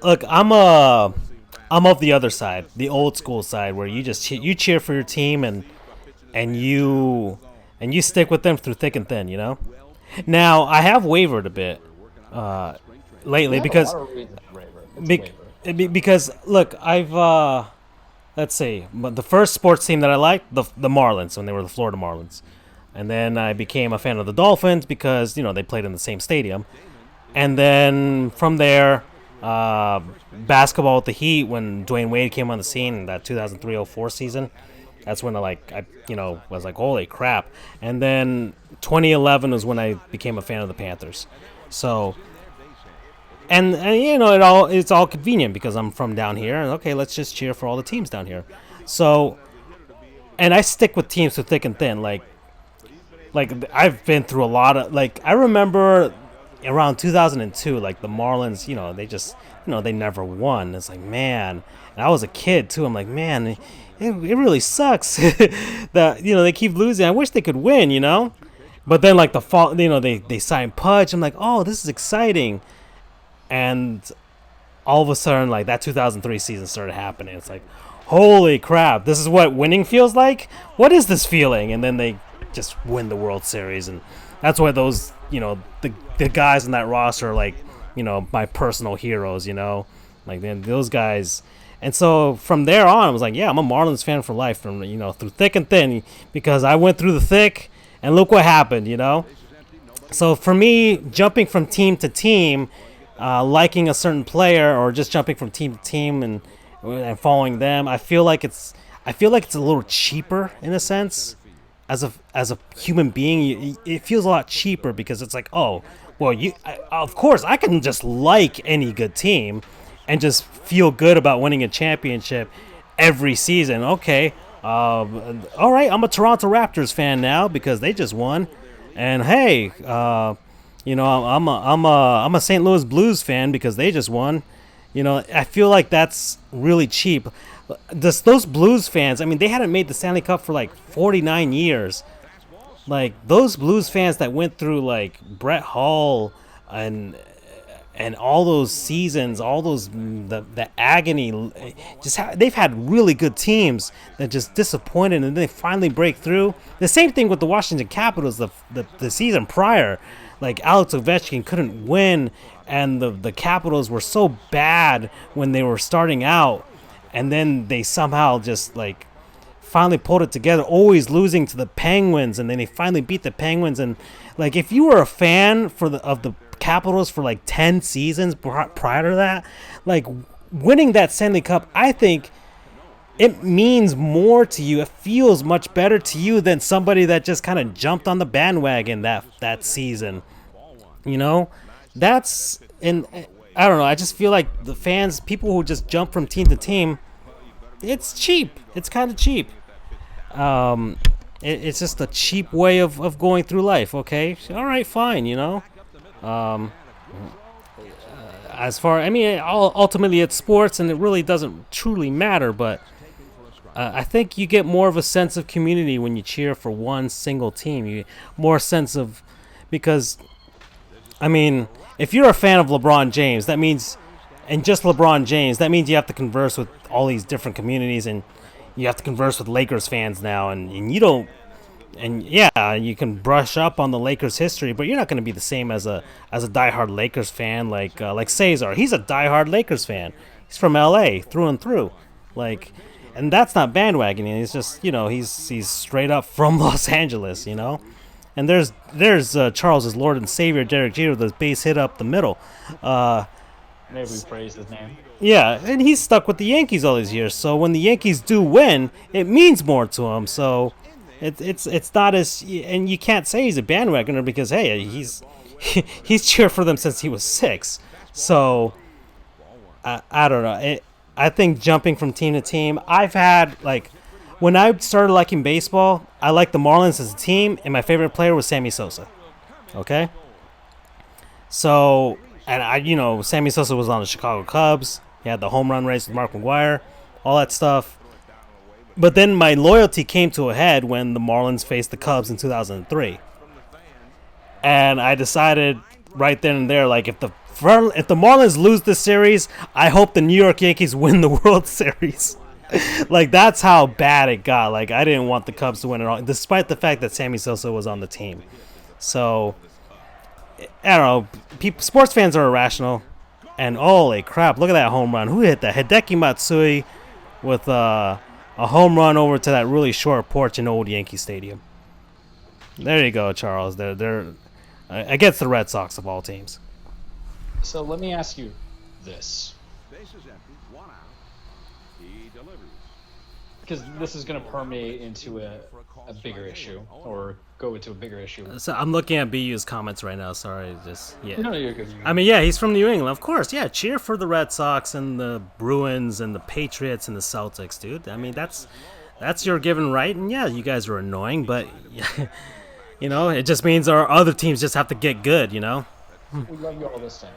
Look, I'm of the other side, the old school side, where you just you cheer for your team and you stick with them through thick and thin. Now I have wavered a bit lately because. Because look, I've let's see, but the first sports team that I liked, the Marlins, when they were the Florida Marlins, and then I became a fan of the Dolphins because they played in the same stadium, and then from there, basketball with the Heat when Dwayne Wade came on the scene in that 2003-04 season. That's when I was like, holy crap, and then 2011 was when I became a fan of the Panthers, so. And it's all convenient because I'm from down here, and okay, let's just cheer for all the teams down here. So, and I stick with teams through thick and thin. Like I've been through a lot of I remember around 2002, like the Marlins, they just they never won. It's like, man, and I was a kid too. I'm like, man, it really sucks that they keep losing. I wish they could win, But then like the fall, they signed Pudge. I'm like, oh, this is exciting. And all of a sudden, like that 2003 season started happening. It's like, holy crap, this is what winning feels like? What is this feeling? And then they just win the World Series. And that's why those, the guys in that roster are like, my personal heroes, like those guys. And so from there on, I was like, yeah, I'm a Marlins fan for life from, through thick and thin because I went through the thick and look what happened, So for me, jumping from team to team, liking a certain player or just jumping from team to team and following them, I feel like it's a little cheaper in a sense. As a human being, it feels a lot cheaper because it's like, oh, well, of course I can just like any good team and just feel good about winning a championship every season. Okay, all right, I'm a Toronto Raptors fan now because they just won, and hey. I'm a St. Louis Blues fan because they just won. I feel like that's really cheap. Those Blues fans, I mean, they hadn't made the Stanley Cup for like 49 years. Like those Blues fans that went through like Brett Hull and all those seasons, all those the agony. They've had really good teams that just disappointed, and then they finally break through. The same thing with the Washington Capitals the season prior. Like Alex Ovechkin couldn't win, and the Capitals were so bad when they were starting out, and then they somehow just like finally pulled it together, always losing to the Penguins, and then they finally beat the Penguins. And like if you were a fan of the Capitals for like 10 seasons prior to that, like winning that Stanley Cup, I think it means more to you. It feels much better to you than somebody that just kind of jumped on the bandwagon that season. That's, and I don't know. I just feel like the fans, people who just jump from team to team, it's cheap. It's kind of cheap. It's just a cheap way of going through life. Okay, all right, fine. As far, I mean, ultimately it's sports, and it really doesn't truly matter. But I think you get more of a sense of community when you cheer for one single team. You more sense of, because, I mean, if you're a fan of LeBron James, that means, and just LeBron James, that means you have to converse with all these different communities, and you have to converse with Lakers fans now, and you don't. And yeah, you can brush up on the Lakers history, but you're not going to be the same as a diehard Lakers fan like Cesar. He's a diehard Lakers fan. He's from L.A. through and through, and that's not bandwagoning. He's just he's straight up from Los Angeles, And there's Charles's Lord and Savior Derek Jeter, the base hit up the middle. Maybe we praise his name. Yeah, and he's stuck with the Yankees all these years. So when the Yankees do win, it means more to him. So. It's not as, and you can't say he's a bandwagoner because hey, he's cheered for them since he was 6. So I don't know. I think jumping from team to team, I've had when I started liking baseball, I liked the Marlins as a team, and my favorite player was Sammy Sosa. Okay. So and Sammy Sosa was on the Chicago Cubs. He had the home run race with Mark McGwire, all that stuff. But then my loyalty came to a head when the Marlins faced the Cubs in 2003. And I decided right then and there, if the Marlins lose this series, I hope the New York Yankees win the World Series. That's how bad it got. I didn't want the Cubs to win at all, despite the fact that Sammy Sosa was on the team. So, I don't know. Sports fans are irrational. And holy crap, look at that home run. Who hit that? Hideki Matsui with a home run over to that really short porch in old Yankee Stadium. There you go, Charles. They're against the Red Sox of all teams. So let me ask you this. Because this is going to permeate into a bigger issue, or go into a bigger issue. So I'm looking at BU's comments right now. Sorry, No, you're good. I mean, yeah, he's from New England, of course. Yeah, cheer for the Red Sox and the Bruins and the Patriots and the Celtics, dude. I mean, that's your given right. And yeah, you guys are annoying, but it just means our other teams just have to get good. We love you all the same.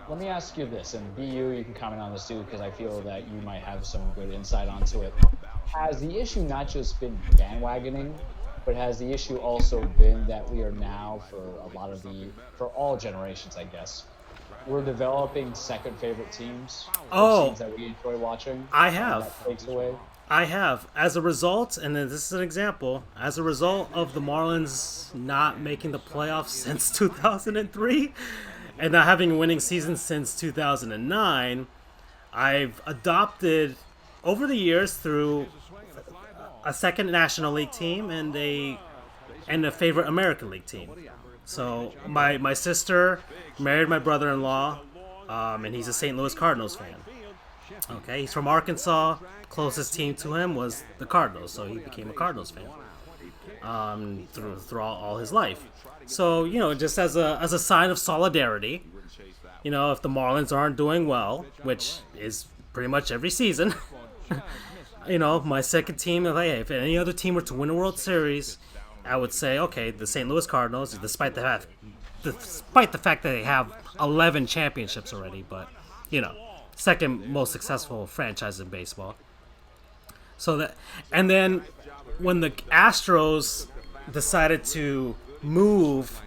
Let me ask you this, and BU, you can comment on this too, because I feel that you might have some good insight onto it. Has the issue not just been bandwagoning, but has the issue also been that we are now, for all generations, I guess, we're developing second favorite teams? Teams that we enjoy watching? I have. That takes away? I have. As a result, and this is an example, as a result of the Marlins not making the playoffs since 2003, and not having a winning season since 2009, I've adopted, over the years, through a second National League team and a favorite American League team. So my sister married my brother-in-law, and he's a St. Louis Cardinals fan. Okay, he's from Arkansas. Closest team to him was the Cardinals, so he became a Cardinals fan through all his life. So, just as a sign of solidarity, if the Marlins aren't doing well, which is pretty much every season, my second team, if any other team were to win a World Series, I would say, okay, the St. Louis Cardinals, despite the fact that they have 11 championships already, but, second most successful franchise in baseball. And then when the Astros decided to move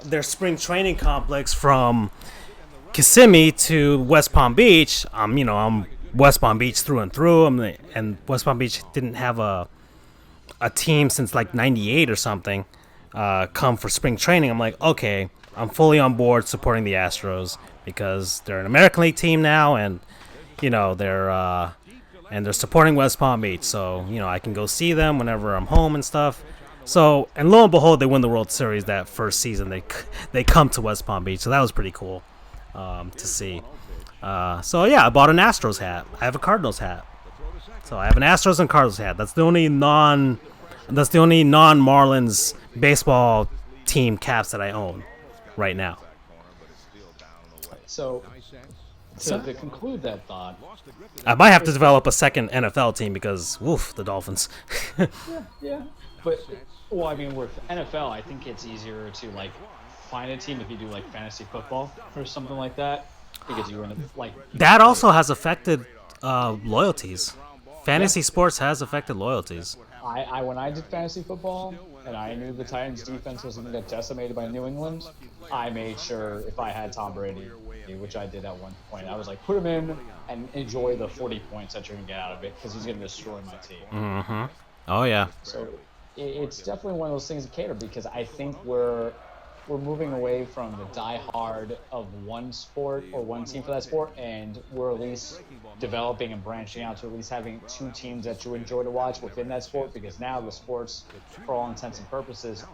their spring training complex from Kissimmee to West Palm Beach, I'm West Palm Beach through and through. And West Palm Beach didn't have a team since '98 or something come for spring training. I'm like, okay, I'm fully on board supporting the Astros because they're an American League team now, and they're supporting West Palm Beach, so I can go see them whenever I'm home and stuff. So, and lo and behold, they win the World Series that first season. They come to West Palm Beach, so that was pretty cool to see. So yeah, I bought an Astros hat. I have a Cardinals hat. So I have an Astros and Cardinals hat. That's the only non-Marlins baseball team caps that I own right now. So to conclude that thought, I might have to develop a second NFL team because, woof, the Dolphins. yeah. But well, I mean, with NFL, I think it's easier to like find a team if you do like fantasy football or something like that, because you want to like. That also has affected loyalties. Fantasy sports has affected loyalties. I when I did fantasy football and I knew the Titans defense was going to get decimated by New England, I made sure if I had Tom Brady, which I did at one point, I was like, put him in and enjoy the 40 points that you're going to get out of it because he's going to destroy my team. Mm-hmm. Oh, yeah. So it's definitely one of those things to cater because I think we're moving away from the die-hard of one sport or one team for that sport, and we're at least developing and branching out to at least having two teams that you enjoy to watch within that sport, because now the sports, for all intents and purposes,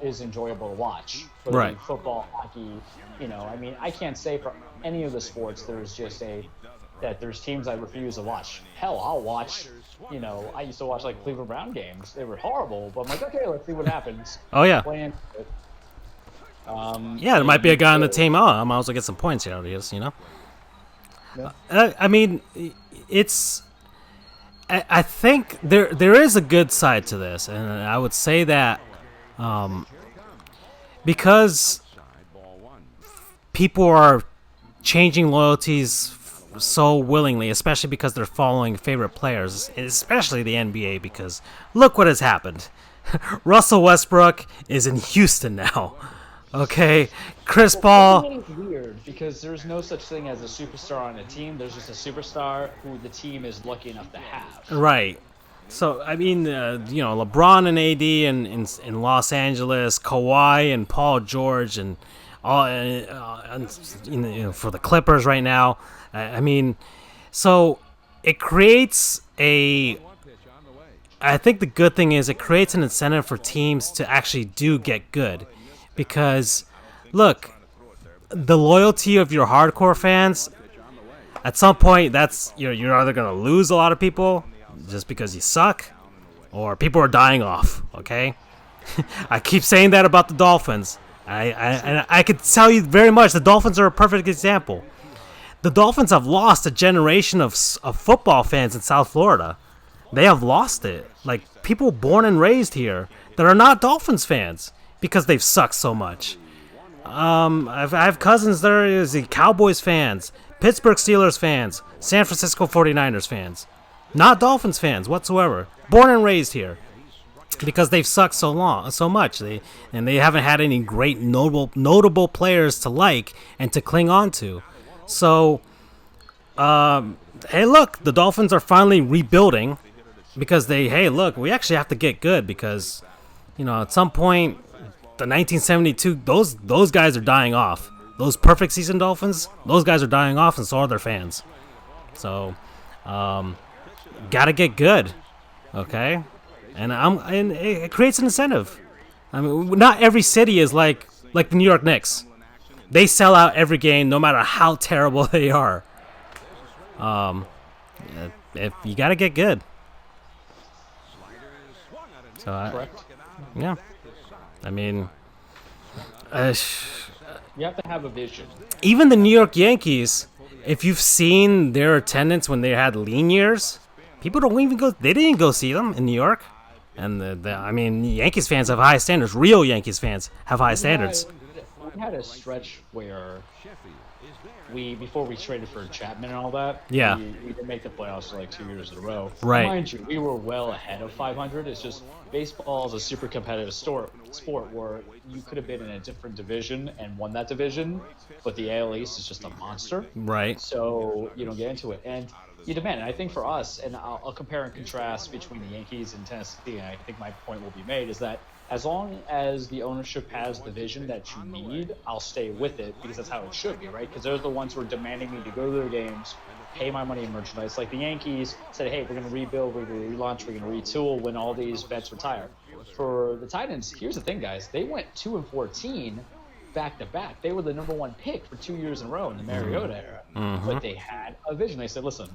is enjoyable to watch. Whether it be Right. football, hockey, I mean, I can't say for any of the sports there's teams I refuse to watch. Hell, I'll watch. I used to watch like Cleveland Brown games. They were horrible, but I'm like, okay, let's see what happens. Oh, yeah. Playing it. Yeah, there might be a guy on the team. Oh, I might as well get some points out of this, Yeah. I mean, it's. I think there is a good side to this, and I would say that because people are changing loyalties so willingly, especially because they're following favorite players, especially the NBA, because look what has happened. Russell Westbrook is in Houston now. Okay, Chris Paul. It's weird because there's no such thing as a superstar on a team. There's just a superstar who the team is lucky enough to have. Right. So I mean, LeBron and AD in Los Angeles, Kawhi and Paul George, and all, for the Clippers right now. I mean, so it creates a. I think the good thing is it creates an incentive for teams to actually do get good. Because, look, the loyalty of your hardcore fans, at some point, that's you're either going to lose a lot of people just because you suck, or people are dying off, okay? I keep saying that about the Dolphins. I could tell you very much, the Dolphins are a perfect example. The Dolphins have lost a generation of football fans in South Florida. They have lost it. Like, people born and raised here that are not Dolphins fans. Because they've sucked so much. I have cousins that are Cowboys fans, Pittsburgh Steelers fans, San Francisco 49ers fans. Not Dolphins fans whatsoever. Born and raised here. Because they've sucked so much. They haven't had any great notable players to like and to cling on to. So, hey, look, the Dolphins are finally rebuilding. Because we actually have to get good. Because, at some point, the 1972, those guys are dying off. Those perfect season Dolphins, those guys are dying off, and so are their fans. So, gotta get good, okay? And it creates an incentive. I mean, not every city is like the New York Knicks. They sell out every game, no matter how terrible they are. If you gotta get good. So Correct. Yeah. I mean, You have to have a vision. even the New York Yankees, if you've seen their attendance when they had lean years, people don't even go. They didn't go see them in New York, and Yankees fans have high standards. Real Yankees fans have high standards. We had a stretch where before we traded for Chapman and all that, Yeah. we did make the playoffs for like 2 years in a row. Right. Mind you, we were well ahead of 500. It's just baseball is a super competitive sport where you could have been in a different division and won that division, but the AL East is just a monster. Right. So you don't get into it. And you demand. And I think for us, and I'll compare and contrast between the Yankees and Tennessee, and I think my point will be made, is that as long as the ownership has the vision that you need, I'll stay with it because that's how it should be, right? Because they're the ones who are demanding me to go to their games, pay my money in merchandise. Like the Yankees said, hey, we're going to rebuild, we're going to relaunch, we're going to retool when all these vets retire. For the Titans, here's the thing, guys. They went 2-14 back-to-back. They were the number one pick for 2 years in a row in the Mariota era. Mm-hmm. But they had a vision. They said, listen,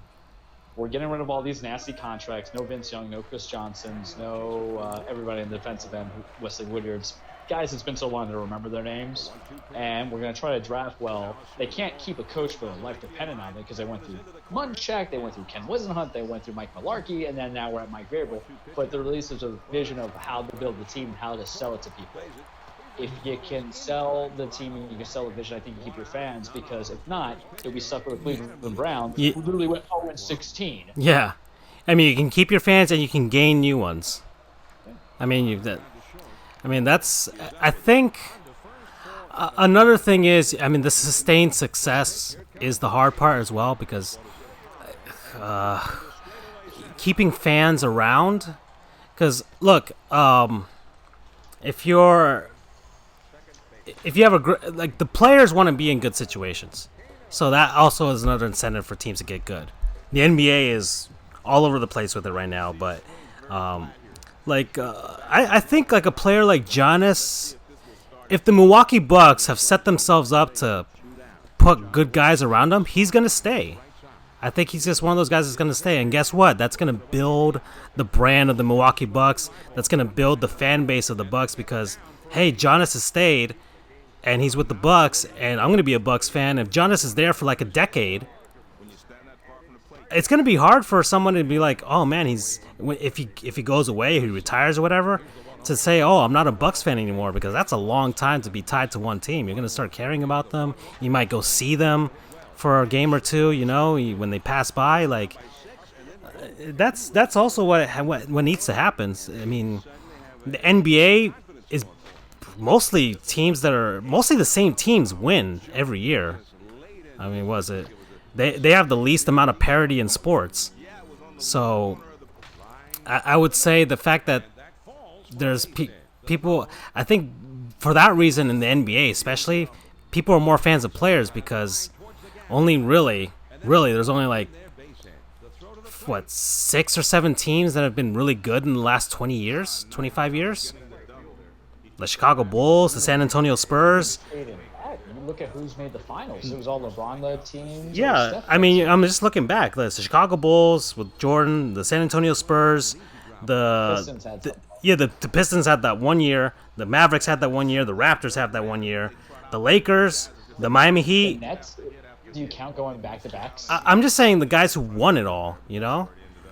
we're getting rid of all these nasty contracts. No Vince Young, no Chris Johnsons, no everybody in the defensive end, Wesley Woodyard's. Guys, it's been so long to remember their names. And we're going to try to draft well. They can't keep a coach for their life dependent on it because they went through Munchak, they went through Ken Wisenhunt, they went through Mike Malarkey, and then now we're at Mike Vrabel. But there at least is a vision of how to build the team and how to sell it to people. If you can sell the team and you can sell the vision, I think you keep your fans, because if not, you'll be stuck with the Cleveland Browns, who literally went 0-16. Yeah. I mean, you can keep your fans and you can gain new ones. I mean, that's, I think, another thing is, I mean, the sustained success is the hard part as well, because keeping fans around, because look, if you have like, the players want to be in good situations, so that also is another incentive for teams to get good. The NBA is all over the place with it right now, but I think like a player like Giannis, if the Milwaukee Bucks have set themselves up to put good guys around him, he's gonna stay. I think he's just one of those guys that's gonna stay, and guess what? That's gonna build the brand of the Milwaukee Bucks. That's gonna build the fan base of the Bucks, because hey, Giannis has stayed, and he's with the Bucks, and I'm gonna be a Bucks fan. If Giannis is there for like a decade, it's gonna be hard for someone to be like, oh man, if he goes away, he retires or whatever, to say, oh, I'm not a Bucks fan anymore, because that's a long time to be tied to one team. You're gonna start caring about them. You might go see them for a game or two, when they pass by. Like, that's also what needs to happen. I mean, the NBA is mostly the same teams win every year. I mean, they have the least amount of parity in sports. So I would say the fact that there's people, I think for that reason in the NBA especially, people are more fans of players, because only really there's only like 6 or 7 teams that have been really good in the last 20 years, 25 years. The Chicago Bulls, the San Antonio Spurs. You look at who's made the finals. It was all LeBron-led teams. Yeah, I mean, I'm just looking back. The Chicago Bulls with Jordan, the San Antonio Spurs, the Pistons had that one year. The Mavericks had that one year. The Raptors had that one year. The Lakers, the Miami Heat. The Nets. Do you count going back-to-backs? I'm just saying the guys who won it all,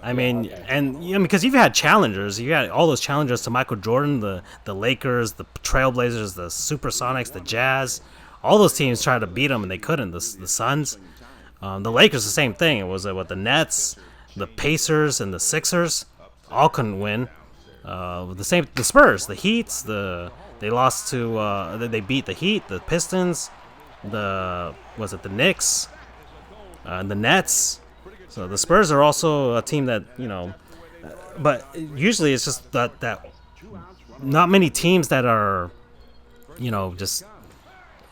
I mean, and because you've had challengers. You had all those challengers to Michael Jordan, the Lakers, the Trailblazers, the Supersonics, the Jazz. All those teams tried to beat them, and they couldn't. The Suns. The Lakers, the same thing. It was the Nets, the Pacers, and the Sixers all couldn't win. The Spurs, the Heats, they lost to they beat the Heat, the Pistons, the Knicks, and the Nets. So the Spurs are also a team that but usually it's just that not many teams that are just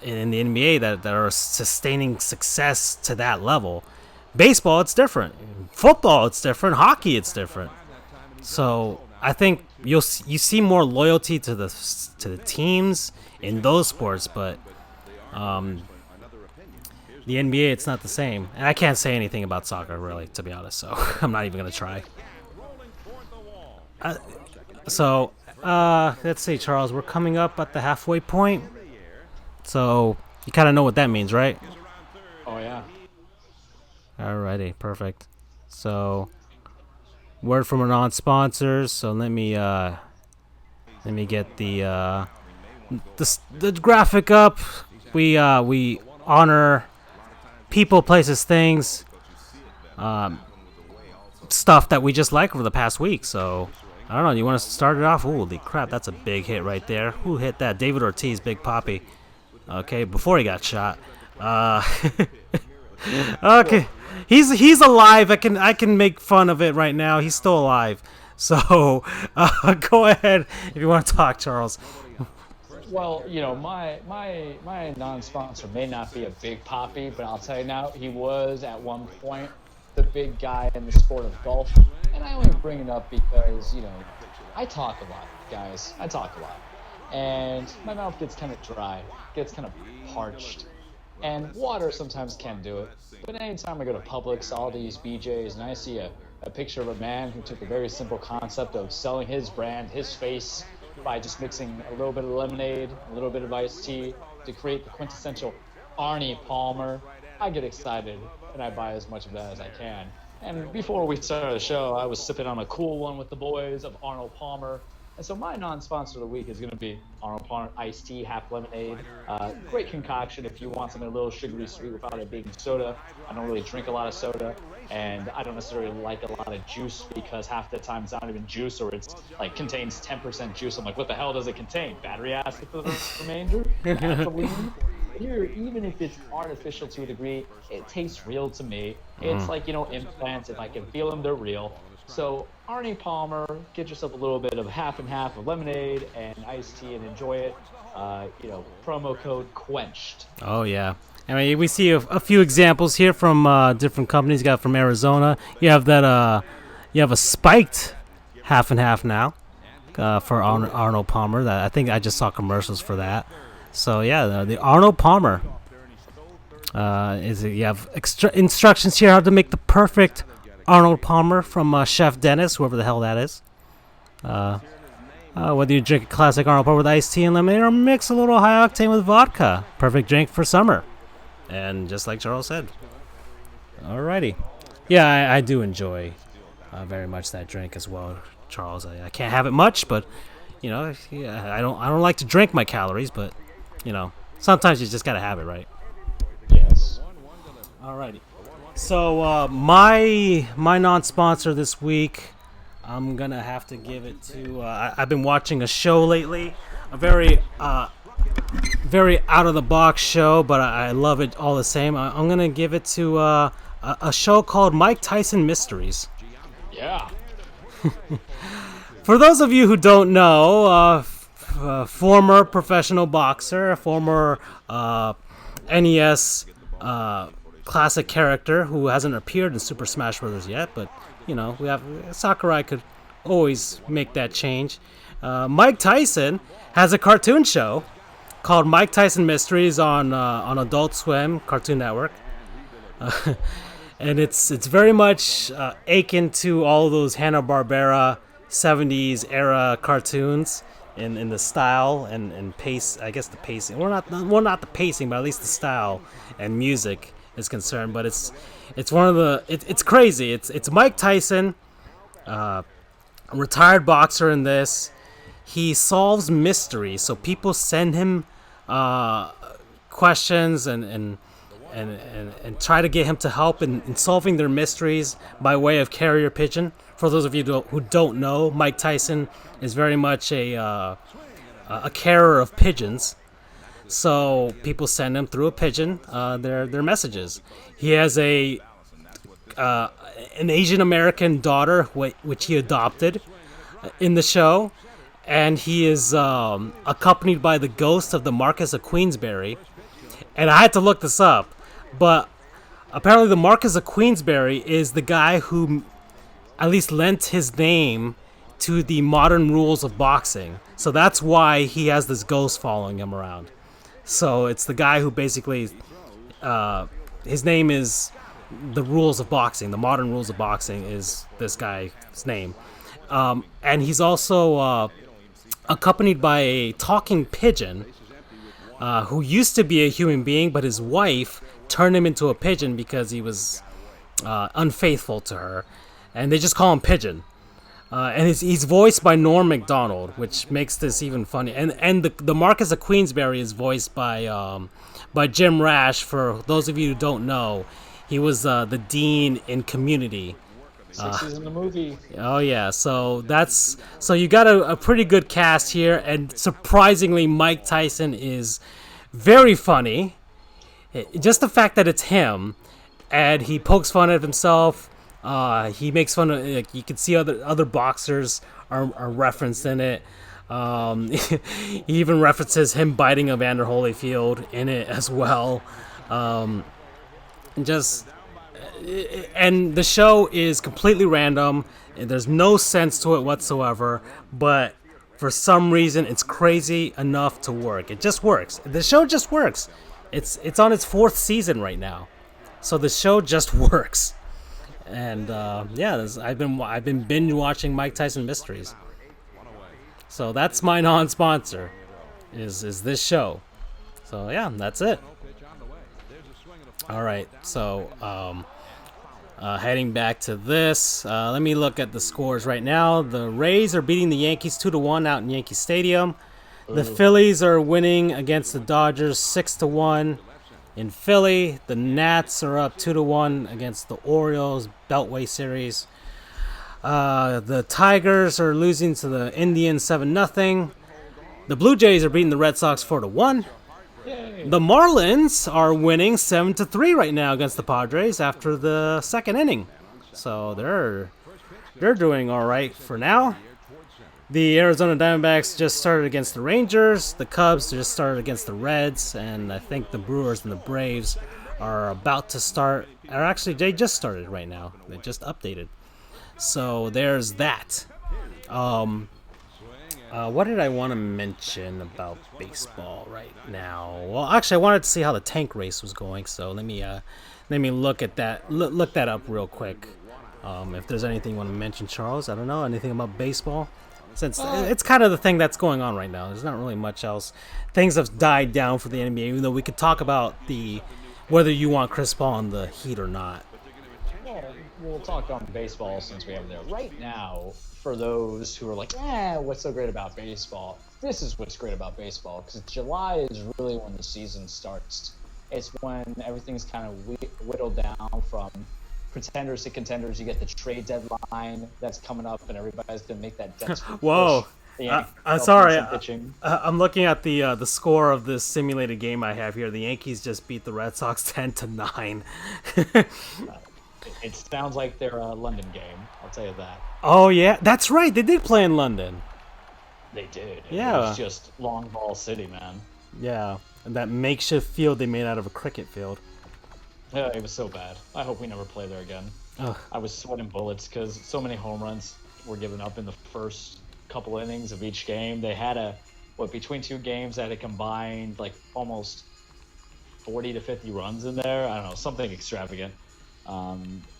in the NBA that are sustaining success to that level. Baseball, it's different. Football, it's different. Hockey, it's different. So I think you see more loyalty to the teams in those sports, but the NBA, it's not the same. And I can't say anything about soccer, really, to be honest. So I'm not even gonna try. Let's see, Charles. We're coming up at the halfway point. So you kind of know what that means, right? Oh yeah. Alrighty, perfect. So, word from our non-sponsors. So let me get the graphic up. We honor people, places, things, stuff that we just like over the past week. So I don't know. You want to start it off? Holy crap, that's a big hit right there. Who hit that? David Ortiz, Big Papi. Okay, before he got shot. Okay, he's alive. I can make fun of it right now. He's still alive. So go ahead if you want to talk, Charles. Well, my non-sponsor may not be a Big Papi, but I'll tell you now, he was at one point the big guy in the sport of golf. And I only bring it up because I talk a lot, guys. I talk a lot. And my mouth gets kind of dry, gets kind of parched. And water sometimes can do it. But anytime I go to Publix, Aldi's, BJ's, and I see a picture of a man who took a very simple concept of selling his brand, his face, by just mixing a little bit of lemonade, a little bit of iced tea to create the quintessential Arnie Palmer, I get excited and I buy as much of that as I can. And before we started the show, I was sipping on a cool one with the boys of Arnold Palmer. And so my non-sponsor of the week is going to be Arnold Palmer iced tea, half lemonade. Great concoction if you want something a little sugary sweet without it being soda. I don't really drink a lot of soda, and I don't necessarily like a lot of juice because half the time it's not even juice, or it's like contains 10% juice. I'm like, what the hell does it contain? Battery acid for the remainder? Gasoline? Here, even if it's artificial to a degree, it tastes real to me. It's like, implants. If I can feel them, they're real. So Arnie Palmer, get yourself a little bit of half and half of lemonade and iced tea and enjoy it. Promo code quenched. Oh yeah. I mean, we see a few examples here from different companies. You got from Arizona. You have that. You have a spiked half and half now for Arnold Palmer. That I think I just saw commercials for that. So yeah, the Arnold Palmer. You have instructions here how to make the perfect Arnold Palmer from Chef Dennis, whoever the hell that is. Whether you drink a classic Arnold Palmer with iced tea and lemonade or mix a little high octane with vodka. Perfect drink for summer. And just like Charles said. Alrighty. Yeah, I do enjoy very much that drink as well, Charles. I can't have it much, but yeah, I don't like to drink my calories, but sometimes you just gotta have it, right? Yes. Alrighty. So my non-sponsor this week, I'm gonna have to give it to. I've been watching a show lately, a very out of the box show, but I love it all the same. I'm gonna give it to a show called Mike Tyson Mysteries. Yeah. For those of you who don't know, former professional boxer, former NES classic character who hasn't appeared in Super Smash Bros. Yet, but we have Sakurai could always make that change. Mike Tyson has a cartoon show called Mike Tyson Mysteries on Adult Swim Cartoon Network, and it's very much akin to all of those Hanna-Barbera 70s era cartoons in the style and pace. I guess the pacing, not the pacing, but at least the style and music is concerned. But it's one of the it's crazy. It's Mike Tyson, a retired boxer in this. He solves mysteries, so people send him questions and try to get him to help in solving their mysteries by way of carrier pigeon. For those of you who don't know, Mike Tyson is very much a carrier of pigeons. So people send him through a pigeon their messages. He has an Asian American daughter, which he adopted in the show, and he is accompanied by the ghost of the Marquess of Queensberry. And I had to look this up, but apparently the Marquess of Queensberry is the guy who at least lent his name to the modern rules of boxing. So that's why he has this ghost following him around. So it's the guy who basically, his name is the rules of boxing. The modern rules of boxing is this guy's name. And he's also accompanied by a talking pigeon who used to be a human being, but his wife turned him into a pigeon because he was unfaithful to her. And they just call him Pigeon. And he's voiced by Norm Macdonald, which makes this even funny. And the Marquess of Queensberry is voiced by Jim Rash. For those of you who don't know, he was the dean in Community. Sixes in the movie. Oh yeah, so you got a pretty good cast here, and surprisingly, Mike Tyson is very funny. Just the fact that it's him, and he pokes fun at himself. He makes fun of, you can see other boxers are referenced in it. He even references him biting Evander Holyfield in it as well. And the show is completely random. There's no sense to it whatsoever, but for some reason it's crazy enough to work. It just works. The show just works. It's on its 4th season right now, so the show just works. And I've been binge watching Mike Tyson Mysteries. So that's my non-sponsor, is this show. So yeah, that's it. All right, so heading back to this, let me look at the scores right now. The Rays are beating the Yankees 2-1 out in Yankee Stadium. The Phillies are winning against the Dodgers 6-1 in Philly. The Nats are up 2-1 against the Orioles Beltway Series. The Tigers are losing to the Indians 7-0. The Blue Jays are beating the Red Sox 4-1. Yay. The Marlins are winning 7-3 right now against the Padres after the 2nd inning. So they're doing all right for now. The Arizona Diamondbacks just started against the Rangers. The Cubs just started against the Reds, and I think the Brewers and the Braves are about to start. Or actually, they just started right now. They just updated. So there's that. What did I want to mention about baseball right now? Well, actually, I wanted to see how the tank race was going. So let me look at that. Look that up real quick. If there's anything you want to mention, Charles, I don't know anything about baseball. Since it's kind of the thing that's going on right now. There's not really much else. Things have died down for the NBA, even though we could talk about whether you want Chris Paul on the Heat or not. Well, we'll talk on baseball since we have it there. Right now, for those who are like, what's so great about baseball? This is what's great about baseball, because July is really when the season starts. It's when everything's kind of whittled down from pretenders to contenders. You get the trade deadline that's coming up, and everybody's gonna make that desperate Whoa! push. Sorry, I'm looking at the score of this simulated game I have here. The Yankees just beat the Red Sox 10-9. It sounds like their London game. I'll tell you that. Oh yeah, that's right. They did play in London. They did. Yeah. It was just long ball city, man. Yeah, and that makeshift field they made out of a cricket field. Yeah, it was so bad. I hope we never play there again. Ugh. I was sweating bullets because so many home runs were given up in the first couple innings of each game. They had between 2 games, they had a combined like almost 40 to 50 runs in there. I don't know, something extravagant.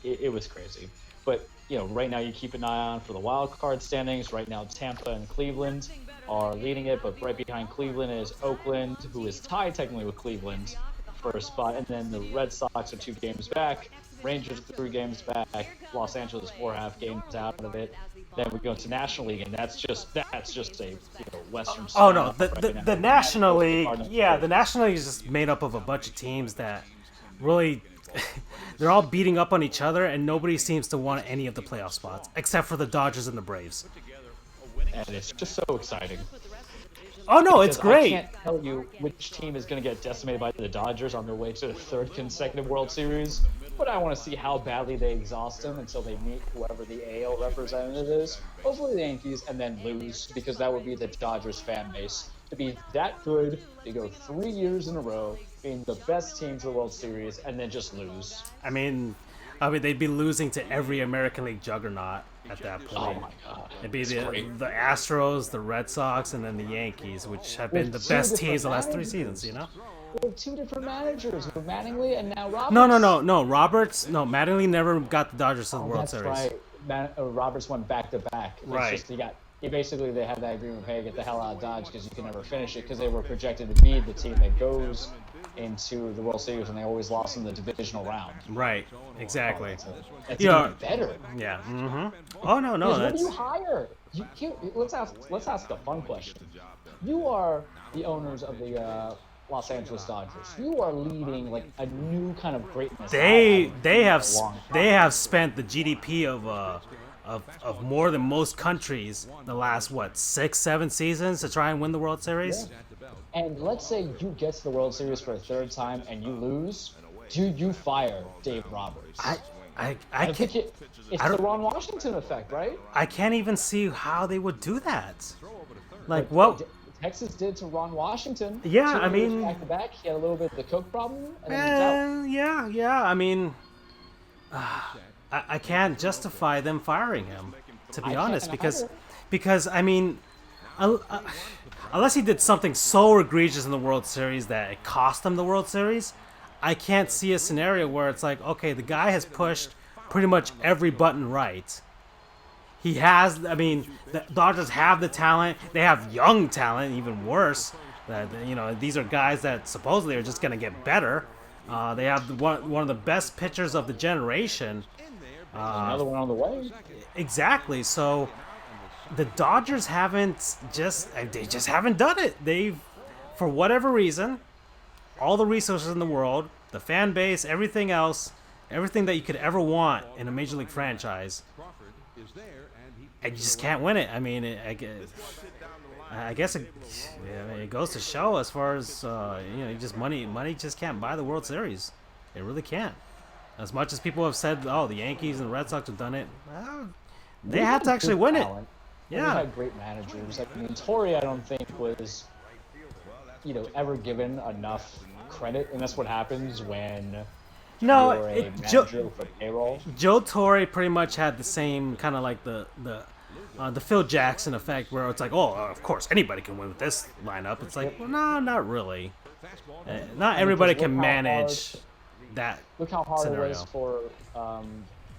It was crazy. But, right now you keep an eye on for the wild card standings. Right now Tampa and Cleveland are leading it, but right behind Cleveland is Oakland, who is tied technically with Cleveland for a spot, and then the Red Sox are 2 games back, Rangers 3 games back, Los Angeles 4.5 games out of it. Then we go to National League, and that's just a Western. Oh no, the National League, the National League is just made up of a bunch of teams that really they're all beating up on each other, and nobody seems to want any of the playoff spots except for the Dodgers and the Braves. And it's just so exciting. Oh no, it's great. I can't tell you which team is going to get decimated by the Dodgers on their way to the 3rd consecutive World Series, but I want to see how badly they exhaust them until they meet whoever the AL representative is. Hopefully the Yankees, and then lose, because that would be the Dodgers fan base. To be that good, to go 3 years in a row, being the best team to the World Series, and then just lose. I mean, they'd be losing to every American League juggernaut at that point. Oh my God. It'd be the Astros, the Red Sox, and then the Yankees, which have been the best teams the last 3 seasons, We have 2 different managers, with Mattingly and now Roberts. No. Mattingly never got the Dodgers to the World Series. That's right. Roberts went back to back. Right. They had that agreement, hey, get the hell out of Dodge because you can never finish it, because they were projected to be the team that goes into the World Series, and they always lost in the divisional round. Right, exactly. That's even better. Yeah. Mm-hmm. Oh no, What do you hire? Let's ask a fun question. You are the owners of the Los Angeles Dodgers. You are leading like a new kind of greatness. They have spent the GDP of more than most countries the last 6-7 seasons to try and win the World Series. Yeah. And let's say you get to the World Series for a 3rd time and you lose. Do you fire Dave Roberts? I think it's the Ron Washington effect, right? I can't even see how they would do that. Like what Texas did to Ron Washington. Yeah, 2 I years mean, back to back, he had a little bit of the coke problem, and then he's out. Yeah. I mean, I can't justify them firing him, to be honest, because I mean, unless he did something so egregious in the World Series that it cost him the World Series, I can't see a scenario where it's like, okay, the guy has pushed pretty much every button right. He has, I mean, the Dodgers have the talent. They have young talent, even worse. These are guys that supposedly are just going to get better. They have one of the best pitchers of the generation. Another one on the way. Exactly. So the Dodgers they just haven't done it. They've, for whatever reason, all the resources in the world, the fan base, everything else, everything that you could ever want in a Major League franchise, and you just can't win it. I mean, I guess it goes to show as far as just money just can't buy the World Series. It really can't. As much as people have said, oh, the Yankees and the Red Sox have done it, well, they have to actually win it. Yeah, we had great managers. I mean, Torre, I don't think was, ever given enough credit, and that's what happens when you're a manager with a payroll. Joe Torre pretty much had the same kind of like the Phil Jackson effect, where it's like, oh, of course anybody can win with this lineup. It's like, well, no, not really. Not everybody can manage that. Look how hard scenario. it was for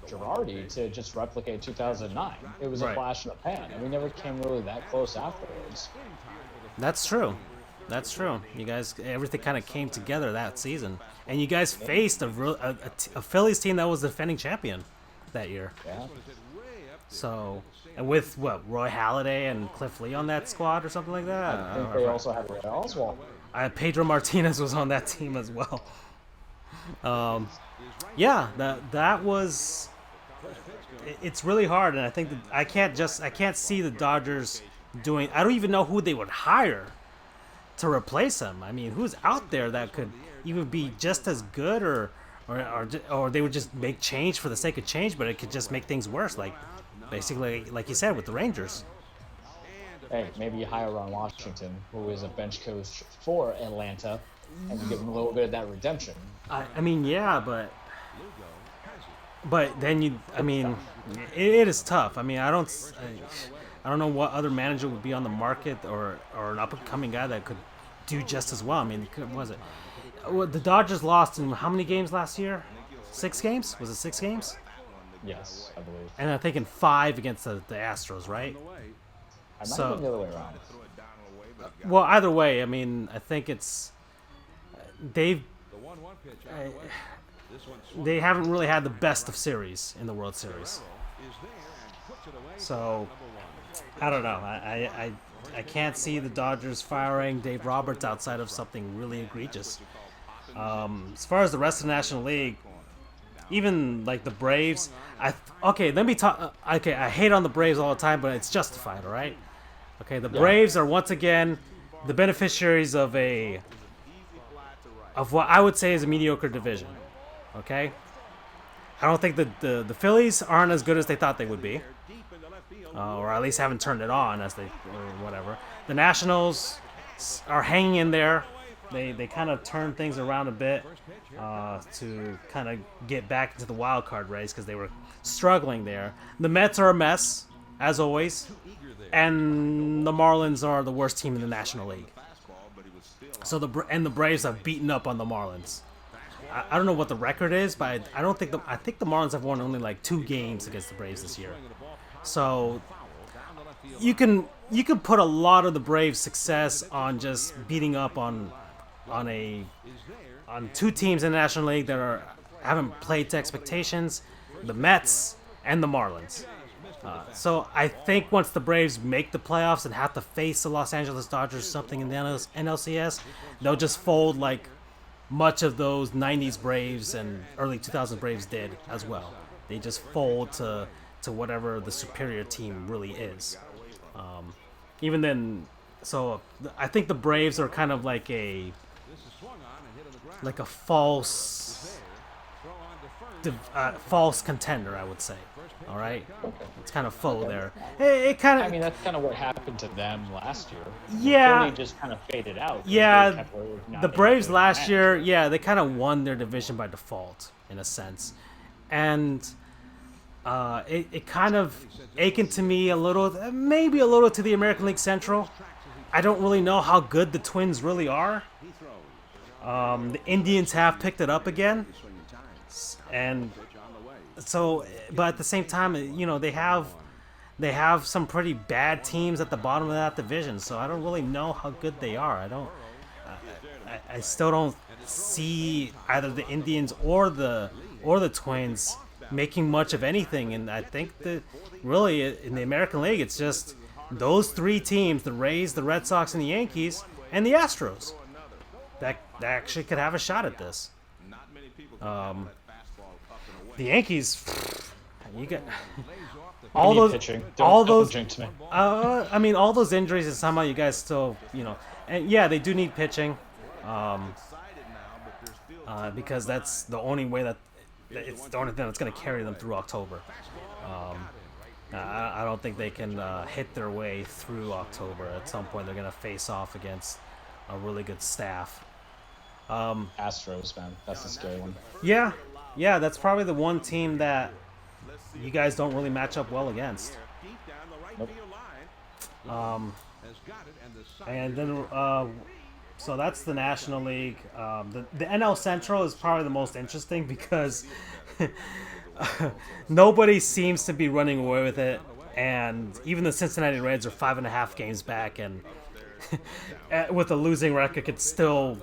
Girardi to just replicate 2009. It was a flash in the pan, and we never came really that close afterwards. That's true. That's true. You guys, everything kind of came together that season, and you guys faced a Phillies team that was the defending champion that year. Yeah. So, and with Roy Halladay and Cliff Lee on that squad or something like that. I think they also had Ray Oswald. Pedro Martinez was on that team as well. That was. It's really hard, and I think that I can't see the Dodgers doing. I don't even know who they would hire to replace him. I mean, who's out there that could even be just as good, or they would just make change for the sake of change, but it could just make things worse. Like basically, like you said, with the Rangers. Hey, maybe you hire Ron Washington, who is a bench coach for Atlanta, and you give him a little bit of that redemption. I mean, yeah, but then it is tough. I mean, I don't know what other manager would be on the market or an up-and-coming guy that could do just as well. I mean, the Dodgers lost in how many games last year? 6 games? Was it 6 games? Yes, I believe. And I think in 5 against the Astros, right? I might have been the other way around. Well, either way, I mean, I think they haven't really had the best of series in the World Series. So, I don't know. I can't see the Dodgers firing Dave Roberts outside of something really egregious. As far as the rest of the National League, even like the Braves, let me talk. Okay, I hate on the Braves all the time, but it's justified, all right? Okay, the Braves are once again the beneficiaries of what I would say is a mediocre division. Okay, I don't think the Phillies aren't as good as they thought they would be, or at least haven't turned it on or whatever. The Nationals are hanging in there. They kind of turned things around a bit to kind of get back into the wild card race because they were struggling there. The Mets are a mess, as always, and the Marlins are the worst team in the National League. So the Braves have beaten up on the Marlins. I don't know what the record is, but I think the Marlins have won only like 2 games against the Braves this year. So you can put a lot of the Braves' success on just beating up on 2 teams in the National League that haven't played to expectations, the Mets and the Marlins. So I think once the Braves make the playoffs and have to face the Los Angeles Dodgers or something in the NLCS, they'll just fold like much of those 90s Braves and early 2000s Braves did as well. They just fold to whatever the superior team really is. Even then, so I think the Braves are kind of like a false contender, I would say. All right, it's kind of faux there. It kind of. I mean, that's kind of what happened to them last year. Yeah, they just kind of faded out. Yeah, the Braves last year, they kind of won their division by default in a sense, and it kind of akin to me a little, maybe a little to the American League Central, I don't really know how good the Twins really are. The Indians have picked it up again, and so, but at the same time, they have some pretty bad teams at the bottom of that division. So I don't really know how good they are. I still don't see either the Indians or the Twins making much of anything. And I think that really in the American League, it's just those three teams: the Rays, the Red Sox, and the Yankees, and the Astros that actually could have a shot at this. The Yankees, you got all those pitching. all Don't those. jinx me. I mean, all those injuries, and somehow you guys still, and yeah, they do need pitching, because that's the only way that it's the only thing that's going to carry them through October. I don't think they can hit their way through October. At some point, they're going to face off against a really good staff. Astros, man, that's the scary one. Yeah, that's probably the one team that you guys don't really match up well against. Nope. And then, so that's the National League. The NL Central is probably the most interesting because nobody seems to be running away with it, and even the Cincinnati Reds are 5.5 games back, and with a losing record, could still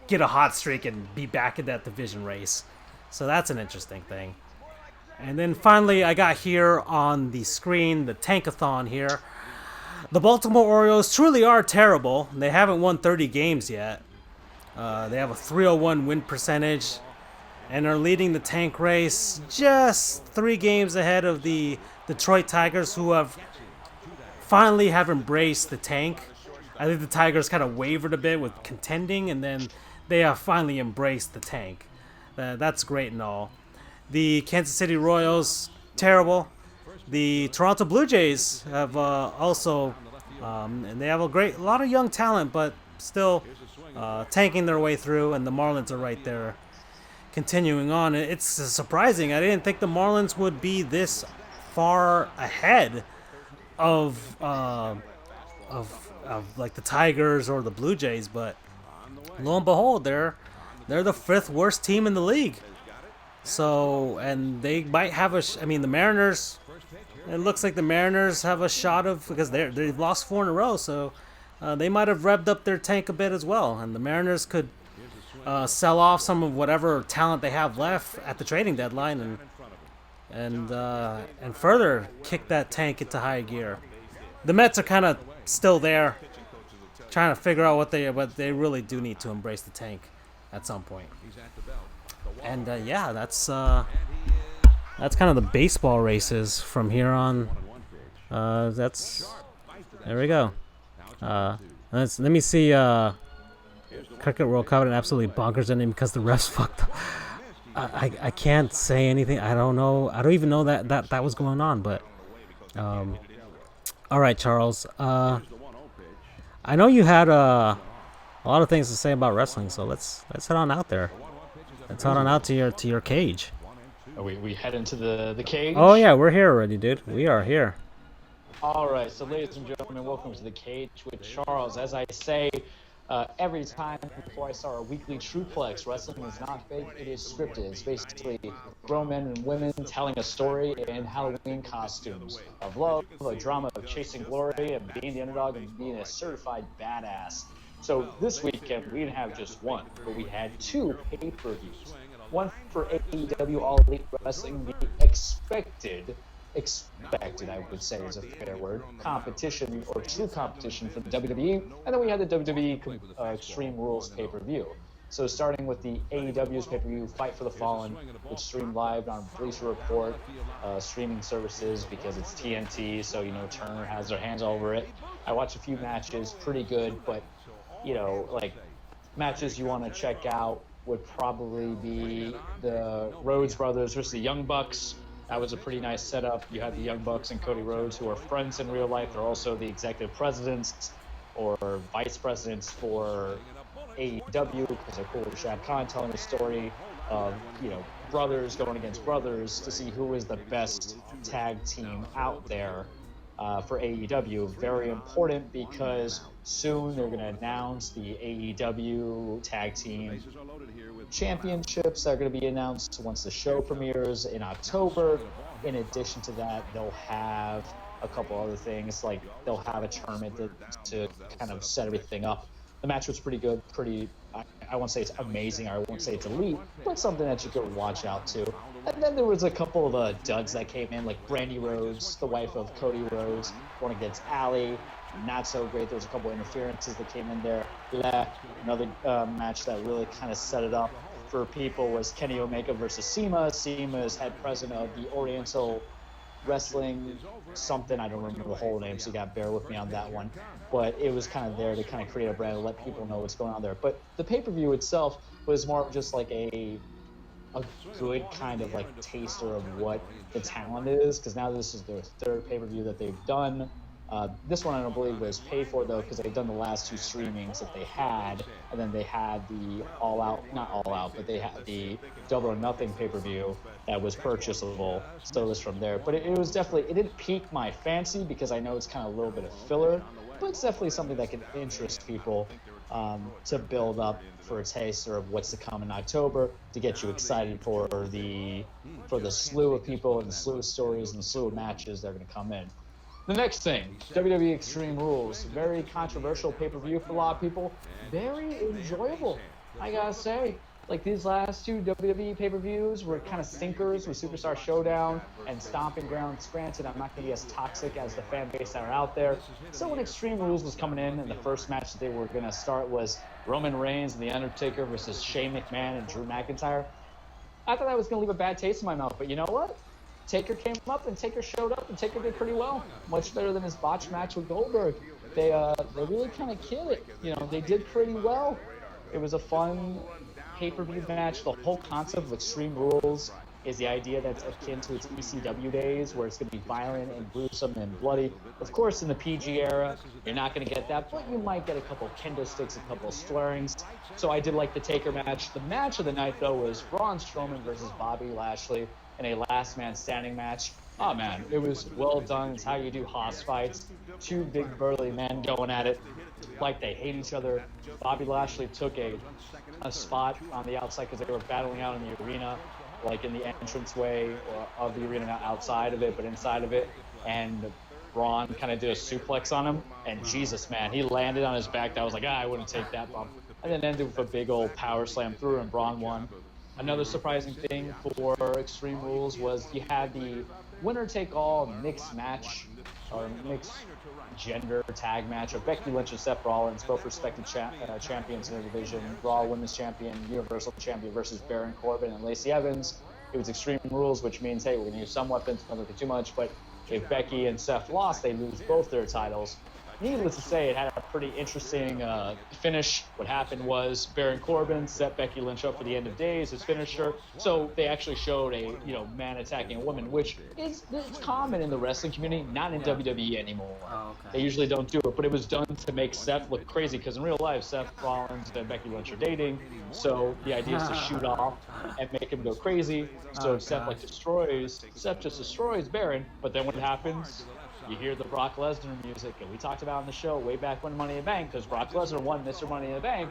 get a hot streak and be back in that division race. So that's an interesting thing. And then finally, I got here on the screen the Tankathon here. The Baltimore Orioles truly are terrible. They haven't won 30 games yet. They have a .301 win percentage and are leading the tank race just 3 games ahead of the Detroit Tigers, who finally have embraced the tank. I think the Tigers kind of wavered a bit with contending, and then they have finally embraced the tank. That's great and all. The Kansas City Royals, terrible. The Toronto Blue Jays have also, and they have a lot of young talent, but still tanking their way through, and the Marlins are right there continuing on. It's surprising. I didn't think the Marlins would be this far ahead of like the Tigers or the Blue Jays, but lo and behold, they're the 5th worst team in the league. So, and they might have the Mariners, it looks like the Mariners have a shot of, because they've lost 4 in a row, so they might have revved up their tank a bit as well, and the Mariners could sell off some of whatever talent they have left at the trading deadline and further kick that tank into high gear. The Mets are kind of still there, trying to figure out what they really do need to embrace the tank at some point. And yeah, that's kind of the baseball races from here on. There we go. Let me see. Cricket World Cup, and absolutely bonkers ending because the refs fucked up. I can't say anything. I don't know. I don't even know that was going on. But all right, Charles. I know you had a lot of things to say about wrestling, so let's head on out there. Let's head on out to your cage. We head into the cage. Oh yeah, we're here already, dude. We are here. All right, so ladies and gentlemen, welcome to the cage with Charles. As I say every time before I start our weekly Trueplex, wrestling is not fake, it is scripted. It's basically grown men and women telling a story in Halloween costumes of love, a drama of chasing glory, and being the underdog and being a certified badass. So this weekend, we didn't have just one, but we had 2 pay-per-views. One for AEW All Elite Wrestling, the expected, I would say is a fair word, competition or true competition for the WWE, and then we had the WWE Extreme Rules pay-per-view. So starting with the AEW's pay-per-view Fight for the Fallen, which streamed live on Bleacher Report streaming services because it's TNT, so Turner has their hands all over it. I watched a few matches, pretty good, but like matches you want to check out would probably be the Rhodes brothers versus the Young Bucks. That was a pretty nice setup. You had the Young Bucks and Cody Rhodes, who are friends in real life. They're also the executive presidents or vice presidents for AEW because they're cool with Shad Khan telling the story of, brothers going against brothers to see who is the best tag team out there. for AEW. Very important because soon they're going to announce the AEW Tag Team Championships that are going to be announced once the show premieres in October. In addition to that, they'll have a couple other things, like they'll have a tournament to kind of set everything up. The match was pretty good, I won't say it's amazing, or I won't say it's elite, but something that you could watch out to. And then there was a couple of duds that came in, like Brandy Rhodes, the wife of Cody Rhodes, going against Allie. Not so great. There was a couple of interferences that came in there. Another match that really kind of set it up for people was Kenny Omega versus Sema. Sema is head president of the Oriental Wrestling something. I don't remember the whole name, so you got to bear with me on that one. But it was kind of there to kind of create a brand and let people know what's going on there. But the pay-per-view itself was more of just like a good kind of like taster of what the talent is, because now this is their third pay-per-view that they've done. This one I don't believe was paid for, though, because they've done the last two streamings that they had, and then they had the not all out, but they had the Double or Nothing pay-per-view that was purchasable, so it was from there. But it was definitely, it didn't pique my fancy because I know it's kind of a little bit of filler, but it's definitely something that can interest people to build up for a taster of what's to come in October, to get you excited for the slew of people and the slew of stories and the slew of matches that are going to come in. The next thing, WWE Extreme Rules. Very controversial pay-per-view for a lot of people. Very enjoyable, I gotta say. Like, these last two WWE pay-per-views were kind of stinkers with Superstar Showdown and Stomping Grounds. Granted, I'm not going to be as toxic as the fan base that are out there. So when Extreme Rules was coming in, and the first match that they were going to start was Roman Reigns and The Undertaker versus Shane McMahon and Drew McIntyre, I thought that was going to leave a bad taste in my mouth. But you know what? Taker came up, and Taker showed up, and Taker did pretty well. Much better than his botched match with Goldberg. They really kind of killed it. You know, they did pretty well. It was a fun pay-per-view match. The whole concept of Extreme Rules is the idea that's akin to its ECW days, where it's going to be violent and gruesome and bloody. Of course, in the PG era, you're not going to get that, but you might get a couple of kendo sticks, a couple of slurrings. So I did like the Taker match. The match of the night, though, was Braun Strowman versus Bobby Lashley in a last man standing match. Oh man, it was well done. It's how you do hoss fights. Two big burly men going at it like they hate each other. Bobby Lashley took a spot on the outside because they were battling out in the arena, like in the entranceway of the arena, not outside of it, but inside of it. And Braun kind of did a suplex on him. And Jesus, man, he landed on his back. That was like, I wouldn't take that bump. And then ended with a big old power slam through, and Braun won. Another surprising thing for Extreme Rules was you had the winner-take-all mixed match, or mixed gender tag match of Becky Lynch and Seth Rollins, both respected champions in the division. Raw Women's Champion, Universal Champion versus Baron Corbin and Lacey Evans. It was Extreme Rules, which means, hey, we're going to use some weapons, not looking too much, but if Becky and Seth lost, they lose both their titles. Needless to say, it had a pretty interesting finish. What happened was Baron Corbin set Becky Lynch up for the end of days, his finisher. So they actually showed a man attacking a woman, which is common in the wrestling community, not in WWE anymore. Oh, okay. They usually don't do it, but it was done to make Seth look crazy, because in real life, Seth Rollins and Becky Lynch are dating. So the idea is to shoot off and make him go crazy. So Seth just destroys Baron. But then what happens? You hear the Brock Lesnar music, and we talked about on the show way back when Money in the Bank, because Brock Lesnar won Mr. Money in the Bank,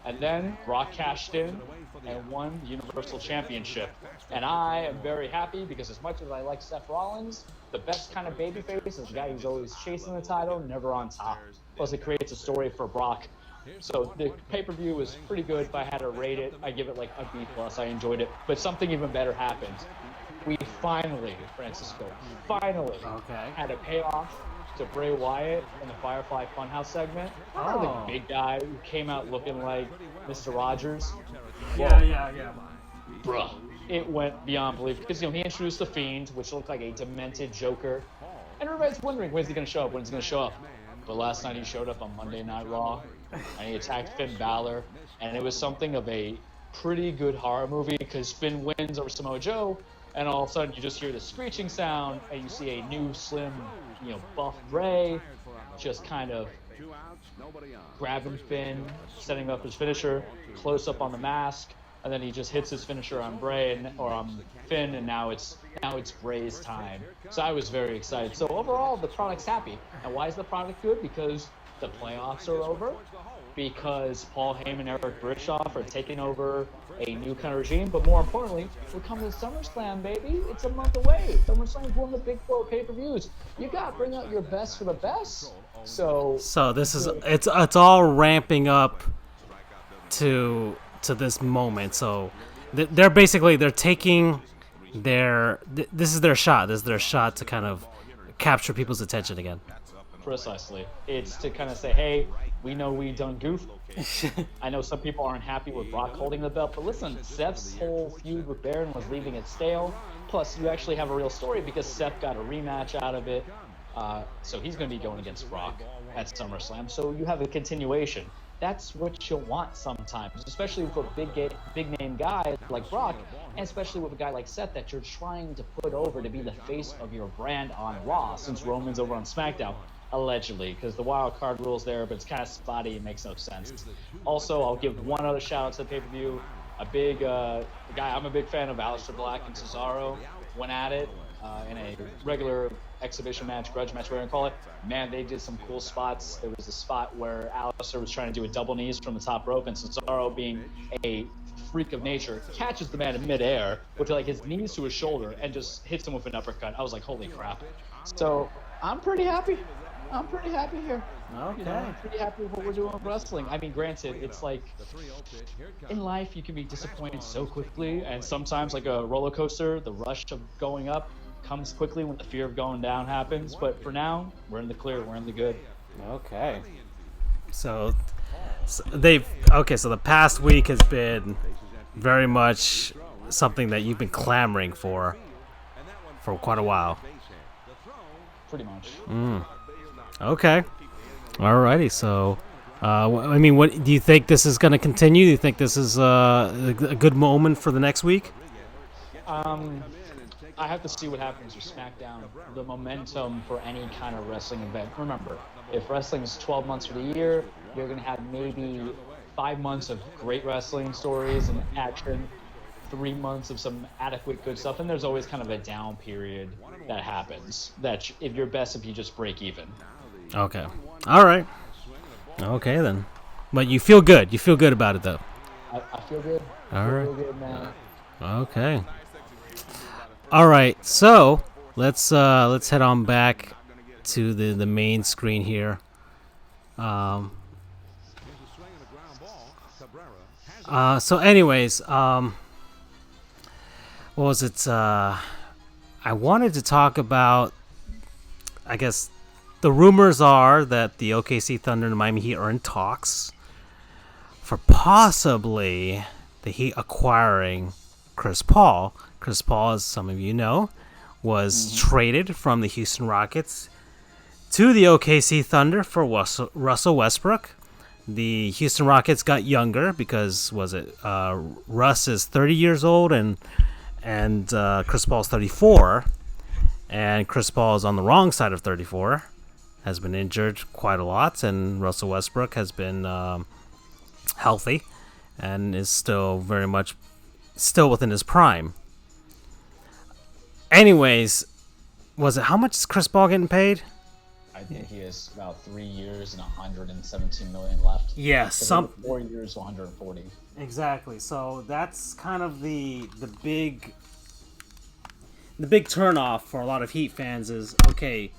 and then Brock cashed in and won the Universal Championship. And I am very happy, because as much as I like Seth Rollins, the best kind of babyface is the guy who's always chasing the title, never on top. Plus, it creates a story for Brock. So the pay-per-view was pretty good. If I had to rate it, I give it like a B+. I enjoyed it. But something even better happened. We finally, Francisco, had a payoff to Bray Wyatt in the Firefly Funhouse segment. The big guy who came out looking like Mr. Rogers. Yeah. Bruh. It went beyond belief, because he introduced the Fiend, which looked like a demented Joker. And everybody's wondering, when's he going to show up? But last night he showed up on Monday Night Raw, and he attacked Finn Balor, and it was something of a pretty good horror movie, because Finn wins over Samoa Joe, and all of a sudden you just hear the screeching sound, and you see a new, slim, buff Bray just kind of grabbing Finn, setting up his finisher, close up on the mask, and then he just hits his finisher on Bray or on Finn, and now it's Bray's time. So I was very excited. So overall, the product's happy. And why is the product good? Because the playoffs are over, because Paul Heyman and Eric Bischoff are taking over a new kind of regime, but more importantly, we're coming to SummerSlam, baby. It's a month away. SummerSlam is one of the big 4 pay-per-views. You got to bring out your best for the best. So this is it's all ramping up to this moment. So they're taking this is their shot. This is their shot to kind of capture people's attention again. Precisely. It's to kind of say, hey, we know we done goofed. I know some people aren't happy with Brock holding the belt, but listen, Seth's whole feud with Baron was leaving it stale. Plus, you actually have a real story because Seth got a rematch out of it. So he's going to be going against Brock at SummerSlam. So you have a continuation. That's what you'll want sometimes, especially with a big name guy like Brock, and especially with a guy like Seth that you're trying to put over to be the face of your brand on Raw, since Roman's over on SmackDown, allegedly, because the wild card rule's there, but it's kind of spotty. It makes no sense. Also, I'll give one other shout out to the pay-per-view. A big guy, I'm a big fan of Aleister Black and Cesaro, went at it in a regular exhibition match, grudge match, whatever you call it. Man, they did some cool spots. There was a spot where Aleister was trying to do a double knees from the top rope, and Cesaro, being a freak of nature, catches the man in midair with like his knees to his shoulder and just hits him with an uppercut. I was like, holy crap. So I'm pretty happy here. Okay. You know, I'm pretty happy with what we're doing with wrestling. I mean, granted, it's like in life you can be disappointed so quickly, and sometimes like a roller coaster, the rush of going up comes quickly when the fear of going down happens. But for now, we're in the clear, we're in the good. Okay. So the past week has been very much something that you've been clamoring for quite a while. Pretty much. Okay. Alrighty. So, I mean, what do you think this is going to continue? Do you think this is a good moment for the next week? I have to see what happens with SmackDown. The momentum for any kind of wrestling event. Remember, if wrestling is 12 months for the year, you're going to have maybe 5 months of great wrestling stories and action, 3 months of some adequate good stuff, and there's always kind of a down period that happens. That if you're best if you just break even. Okay. All right. Okay then. But you feel good. You feel good about it though. I feel good. All right. Feel good, man. Okay. All right. So let's head on back to the main screen here. So anyways, what was it? I wanted to talk about, I guess, the rumors are that the OKC Thunder and the Miami Heat are in talks for possibly the Heat acquiring Chris Paul. Chris Paul, as some of you know, was traded from the Houston Rockets to the OKC Thunder for Russell Westbrook. The Houston Rockets got younger because, Russ is 30 years old and Chris Paul's 34, and Chris Paul is on the wrong side of 34, has been injured quite a lot, and Russell Westbrook has been healthy and is still very much within his prime. Anyways, how much is Chris Paul getting paid? I think he has about 3 years and $117 million left. Yeah, 4 years, 140. Exactly. So that's kind of the big turnoff for a lot of Heat fans is, okay,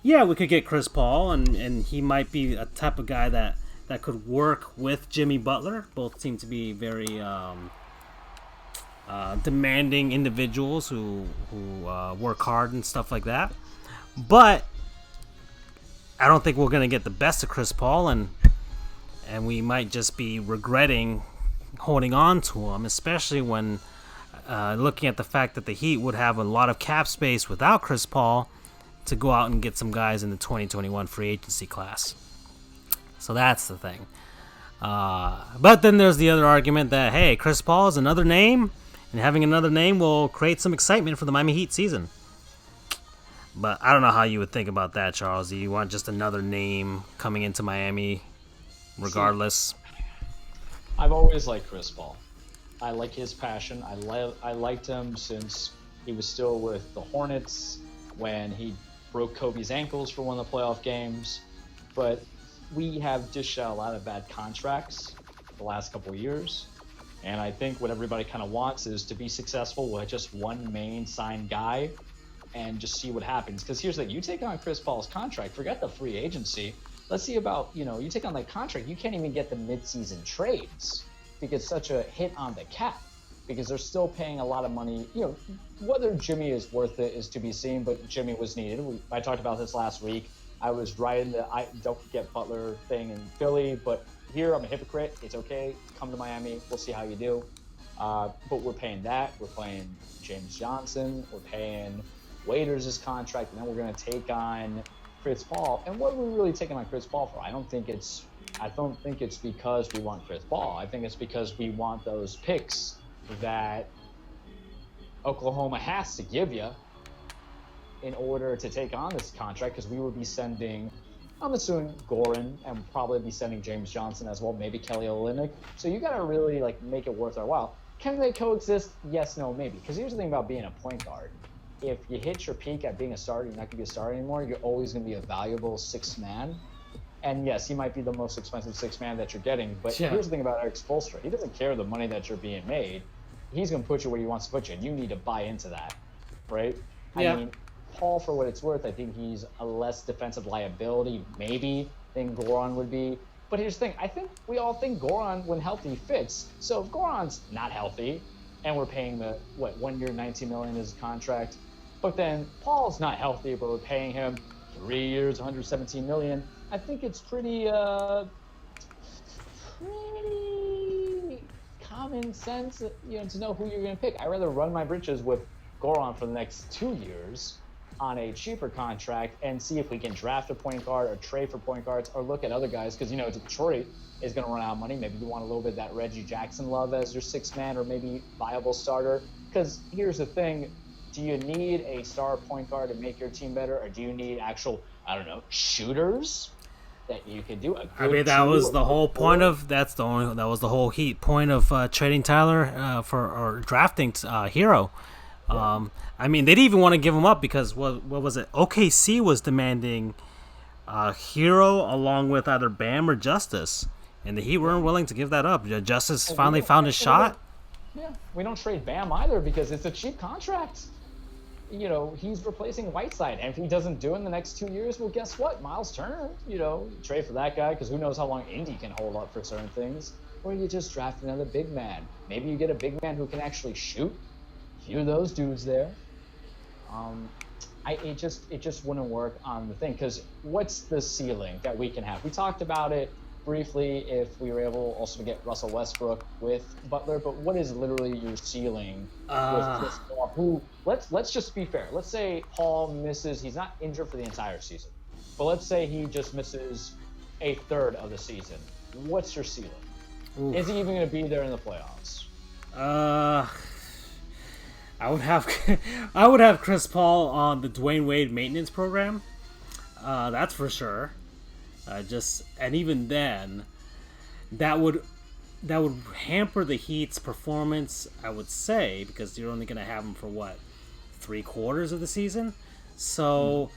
yeah, we could get Chris Paul, and he might be a type of guy that could work with Jimmy Butler. Both seem to be very demanding individuals who work hard and stuff like that. But I don't think we're going to get the best of Chris Paul, and we might just be regretting holding on to him, especially when looking at the fact that the Heat would have a lot of cap space without Chris Paul to go out and get some guys in the 2021 free agency class. So that's the thing. But then there's the other argument that, hey, Chris Paul is another name, and having another name will create some excitement for the Miami Heat season. But I don't know how you would think about that, Charles. Do you want just another name coming into Miami regardless? I've always liked Chris Paul. I like his passion. I liked him since he was still with the Hornets when he broke Kobe's ankles for one of the playoff games. But we have dished out a lot of bad contracts the last couple of years. And I think what everybody kind of wants is to be successful with just one main signed guy and just see what happens. Because here's the thing, you take on Chris Paul's contract, forget the free agency. Let's see about, you take on that contract, you can't even get the midseason trades because it's such a hit on the cap because they're still paying a lot of money. Whether Jimmy is worth it is to be seen, but Jimmy was needed. I talked about this last week. I was riding the I don't get Butler thing in Philly, but here I'm a hypocrite. It's okay. Come to Miami. We'll see how you do. But we're paying that. We're paying James Johnson. We're paying Waiters' contract, and then we're going to take on Chris Paul. And what are we really taking on Chris Paul for? I don't think it's because we want Chris Paul. I think it's because we want those picks that Oklahoma has to give you in order to take on this contract, because we would be sending, I'm assuming, Goran, and probably be sending James Johnson as well, maybe Kelly Olynyk. So you got to really make it worth our while. Can they coexist? Yes, no, maybe. Because here's the thing about being a point guard. If you hit your peak at being a starter, you're not going to be a starter anymore. You're always going to be a valuable sixth man. And yes, he might be the most expensive sixth man that you're getting. But here's the thing about Eric Spoelstra. He doesn't care the money that you're being made. He's going to put you where he wants to put you, and you need to buy into that, right? Yeah. I mean, Paul, for what it's worth, I think he's a less defensive liability, maybe, than Goran would be. But here's the thing. I think we all think Goran, when healthy, fits. So if Goran's not healthy, and we're paying the, 1 year, $19 million is his contract, but then Paul's not healthy, but we're paying him 3 years, $117 million, I think it's pretty common sense, to know who you're going to pick. I'd rather run my britches with Goran for the next 2 years on a cheaper contract and see if we can draft a point guard or trade for point guards or look at other guys, because Detroit is going to run out of money. Maybe you want a little bit of that Reggie Jackson love as your sixth man or maybe viable starter. Because here's the thing, do you need a star point guard to make your team better, or do you need actual, shooters that you can do? That was the whole point of that was the whole point of trading Tyler or drafting Hero. Yeah. They didn't even want to give him up because what was it? OKC was demanding Hero along with either Bam or Justice, and the Heat weren't willing to give that up. Justice finally found his shot. Yeah, we don't trade Bam either because it's a cheap contract. He's replacing Whiteside, and if he doesn't do it in the next 2 years, well, guess what? Miles Turner, trade for that guy because who knows how long Indy can hold up for certain things. Or you just draft another big man. Maybe you get a big man who can actually shoot. A few of those dudes there. It just wouldn't work on the thing, because what's the ceiling that we can have? We talked about it briefly if we were able also to get Russell Westbrook with Butler, but what is literally your ceiling with Chris Paul? Who, let's just be fair. Let's say Paul misses, he's not injured for the entire season, but let's say he just misses a third of the season. What's your ceiling? Oof. Is he even going to be there in the playoffs? I would have Chris Paul on the Dwayne Wade maintenance program. That's for sure. And even then, that would hamper the Heat's performance, I would say, because you're only going to have them for 3/4 of the season. So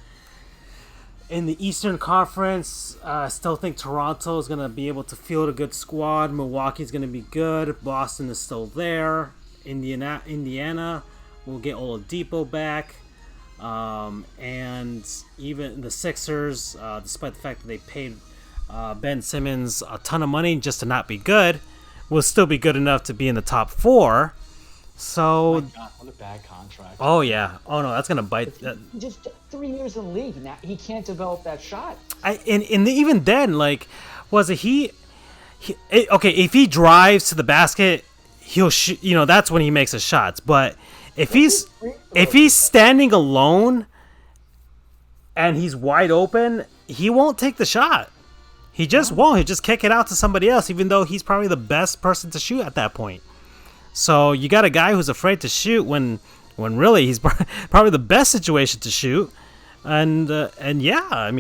in the Eastern Conference, I still think Toronto is going to be able to field a good squad. Milwaukee's going to be good. Boston is still there. Indiana will get Oladipo back. And even the Sixers, despite the fact that they paid Ben Simmons a ton of money just to not be good, will still be good enough to be in the top 4. So, oh my God, what a bad contract. Oh yeah. Oh no, that's gonna bite. Just 3 years in the league now, he can't develop that shot. Even then, was it okay? If he drives to the basket, he'll shoot. That's when he makes his shots. But if he's standing alone and he's wide open, he won't take the shot. He just won't. He'll just kick it out to somebody else, even though he's probably the best person to shoot at that point. So you got a guy who's afraid to shoot when really he's probably the best situation to shoot. And yeah,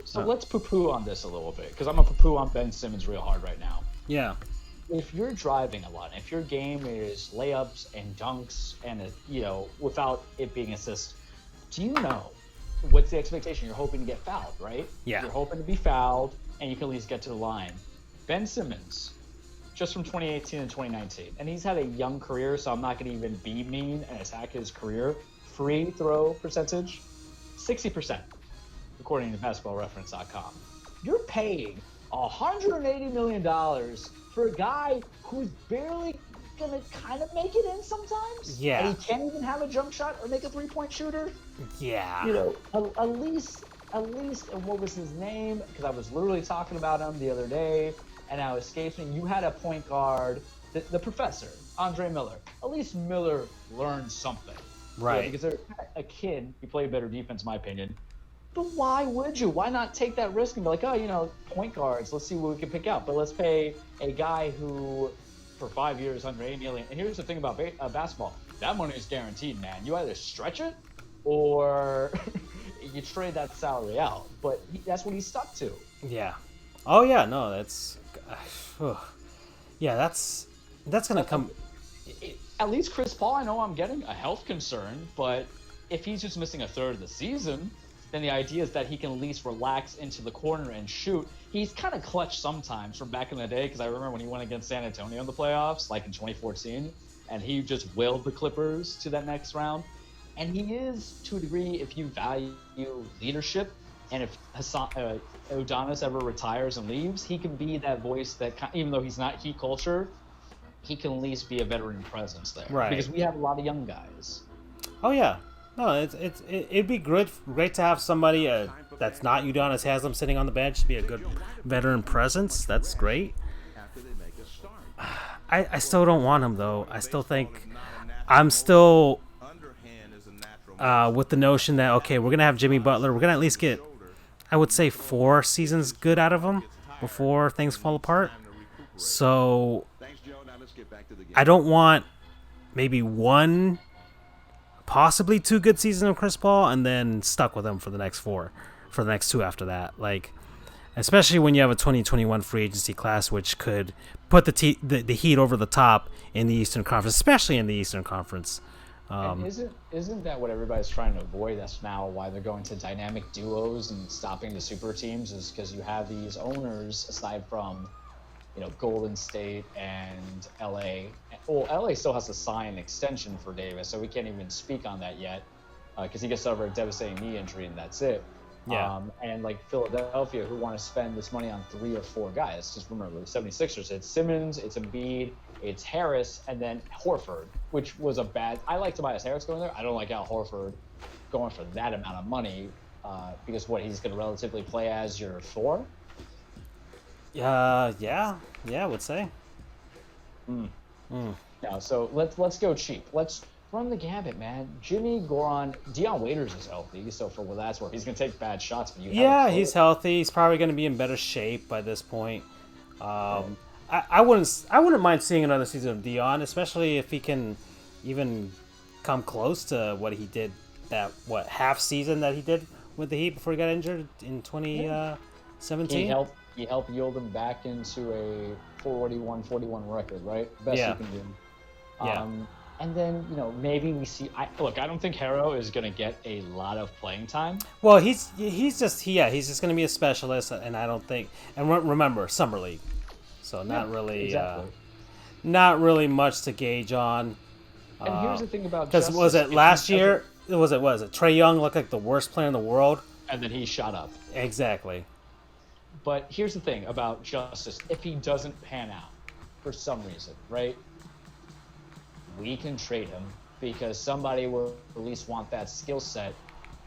So let's poo-poo on this a little bit, because I'm going to poo-poo on Ben Simmons real hard right now. Yeah. if you're driving a lot, if your game is layups and dunks and without it being assists, do you know what's the expectation? You're hoping to get fouled, right? Yeah. You're hoping to be fouled, and you can at least get to the line. Ben Simmons, just from 2018 and 2019, and he's had a young career, so I'm not going to even be mean and attack his career. Free throw percentage, 60%, according to BasketballReference.com. You're paying $180 million for a guy who's barely gonna kind of make it in sometimes. Yeah. And he can't even have a jump shot or make a three-point shooter. Yeah. At least, and what was his name? Because I was literally talking about him the other day, and now it escapes me. You had a point guard, the professor, Andre Miller. At least Miller learned something. Right. Because they're a kid. He played better defense, in my opinion. But why would you? Why not take that risk and be like, point guards, let's see what we can pick out. But let's pay a guy who, for 5 years, under $8 million. And here's the thing about basketball. That money is guaranteed, man. You either stretch it or you trade that salary out. But that's what he's stuck to. Yeah. Oh, yeah. No, that's... yeah, that's going to come... At least Chris Paul, I know I'm getting a health concern, but if he's just missing a third of the season... then the idea is that he can at least relax into the corner and shoot. He's kind of clutch sometimes from back in the day, because I remember when he went against San Antonio in the playoffs, like in 2014, and he just willed the Clippers to that next round. And he is, to a degree, if you value leadership, and if Udonis ever retires and leaves, he can be that voice that, even though he's not Heat culture, he can at least be a veteran presence there. Right. Because we have a lot of young guys. Oh, yeah. No, it'd be great to have somebody that's not Udonis Haslem sitting on the bench to be a good veteran presence. That's great. I still don't want him, though. I still think I'm still with the notion that, okay, we're going to have Jimmy Butler. We're going to at least get, I would say, 4 seasons good out of him before things fall apart. So I don't want maybe 1... possibly 2 good seasons of Chris Paul, and then stuck with him for the next 2 after that. Like, especially when you have a 2021 free agency class, which could put the Heat over the top in the Eastern Conference, especially in the Eastern Conference. And isn't that what everybody's trying to avoid? That's now why they're going to dynamic duos and stopping the super teams, is because you have these owners, aside from Golden State and LA. Well, LA still has to sign an extension for Davis, so we can't even speak on that yet, because he gets over a devastating knee injury, and that's it. Yeah. And like Philadelphia, who want to spend this money on 3 or 4 guys. Just remember, the 76ers, it's Simmons, it's Embiid, it's Harris, and then Horford, which was a bad... I like Tobias Harris going there. I don't like Al Horford going for that amount of money, because he's going to relatively play as your 4? Yeah, I would say. Now, so let's go cheap. Let's run the gambit, man. Jimmy, Goran, Deion Waiters is healthy, so for what that's worth, he's gonna take bad shots. But he's healthy. He's probably gonna be in better shape by this point. I wouldn't mind seeing another season of Deion, especially if he can even come close to what he did half season that he did with the Heat before he got injured in 2017. He helped yield him back into a 41-41 record, right? Best you can do. Yeah. And then, maybe we see... I don't think Harrow is going to get a lot of playing time. Well, he's just going to be a specialist, and I don't think... And remember, Summer League. So not really much to gauge on. And here's the thing about Justice. Because was it last year? Was it Trae Young looked like the worst player in the world? And then he shot up. Exactly. But here's the thing about Justice. If he doesn't pan out for some reason, right, we can trade him because somebody will at least want that skill set,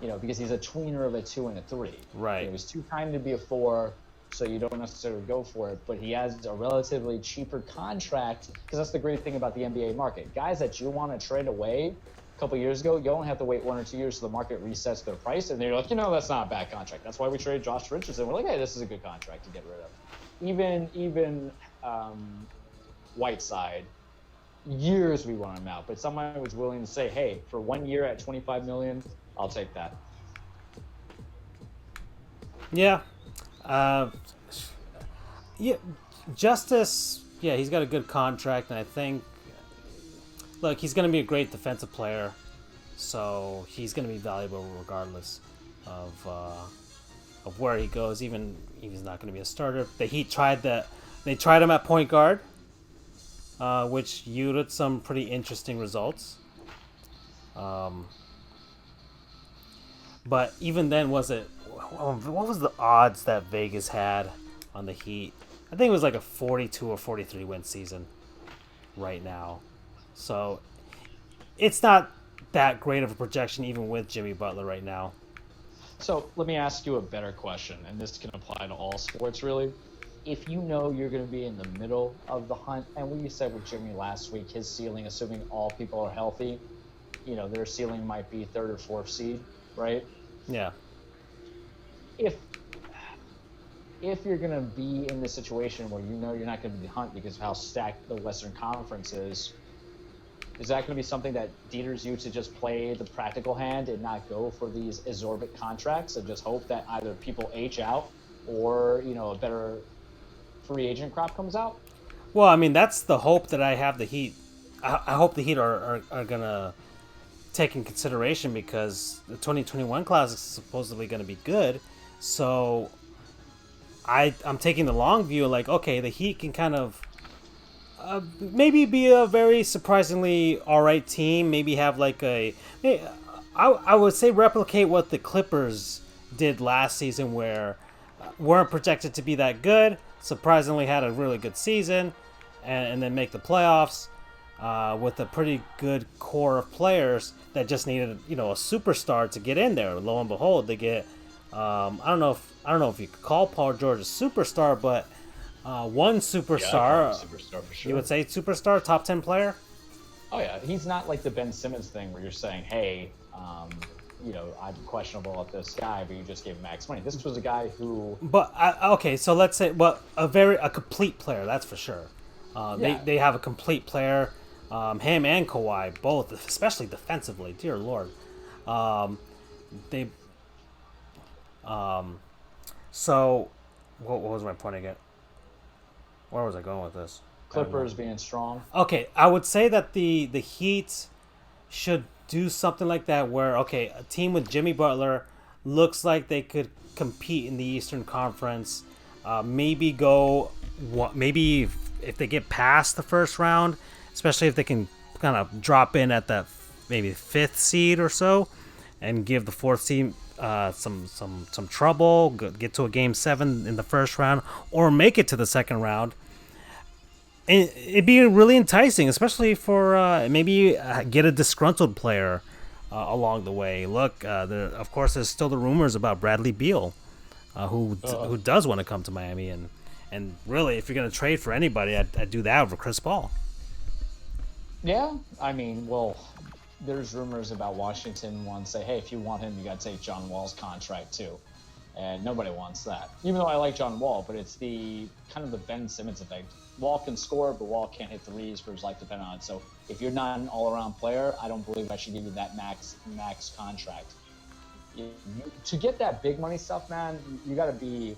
because he's a tweener of a 2 and a 3. Right. He's too kind to be a 4, so you don't necessarily go for it. But he has a relatively cheaper contract, because that's the great thing about the NBA market. Guys that you want to trade away a couple years ago, you only have to wait 1 or 2 years so the market resets their price, and they're like, that's not a bad contract. That's why we traded Josh Richardson. We're like, hey, this is a good contract to get rid of. Even Whiteside, years we want him out, but someone was willing to say, hey, for 1 year at $25 million, I'll take that. Yeah. Justice, Yeah, he's got a good contract, and I think, look, he's going to be a great defensive player, so he's going to be valuable regardless of where he goes. Even if he's not going to be a starter, the Heat tried that. They tried him at point guard, which yielded some pretty interesting results. But even then, what was the odds that Vegas had on the Heat? I think it was like a 42 or 43 win season right now. So it's not that great of a projection even with Jimmy Butler right now. So let me ask you a better question, and this can apply to all sports really. If you know you're going to be in the middle of the hunt, and what you said with Jimmy last week, his ceiling, assuming all people are healthy, their ceiling might be third or fourth seed, right? Yeah. If you're going to be in this situation where you're not going to be hunt because of how stacked the Western Conference is that going to be something that deters you to just play the practical hand and not go for these exorbitant contracts and just hope that either people age out or, a better free agent crop comes out? Well, I mean, that's the hope that I have the Heat. I hope the Heat are going to take in consideration because the 2021 class is supposedly going to be good. So I'm taking the long view, like, okay, the Heat can kind of maybe be a very surprisingly all right team. Maybe have like I would say replicate what the Clippers did last season, where weren't projected to be that good, surprisingly had a really good season, and then make the playoffs with a pretty good core of players that just needed a superstar to get in there. Lo and behold, they get I don't know if you could call Paul George a superstar, but one superstar. Yeah, superstar for sure. You would say superstar, top 10 player? Oh yeah, he's not like the Ben Simmons thing where you're saying, hey, I'm questionable at this guy, but you just gave him max money. This was a guy who. But okay, so let's say, a complete player, that's for sure. They have a complete player, him and Kawhi both, especially defensively. Dear Lord, So, what was my point again? Where was I going with this? Clippers being strong. Okay, I would say that the Heat should do something like that where, okay, a team with Jimmy Butler looks like they could compete in the Eastern Conference. Maybe if they get past the first round, especially if they can kind of drop in at the maybe fifth seed or so, and give the fourth seed some trouble, get to a game 7 in the first round, or make it to the second round. And it'd be really enticing, especially for maybe get a disgruntled player along the way. Look, of course, there's still the rumors about Bradley Beal, who does want to come to Miami, and really, if you're going to trade for anybody, I'd do that over Chris Paul. Yeah, I mean, well, there's rumors about Washington want to say, hey, if you want him, you got to take John Wall's contract too. And nobody wants that. Even though I like John Wall, but it's the kind of the Ben Simmons effect. Wall can score, but Wall can't hit threes for his life depend on it. So if you're not an all-around player, I don't believe I should give you that max contract. To get that big money stuff, man, you got to be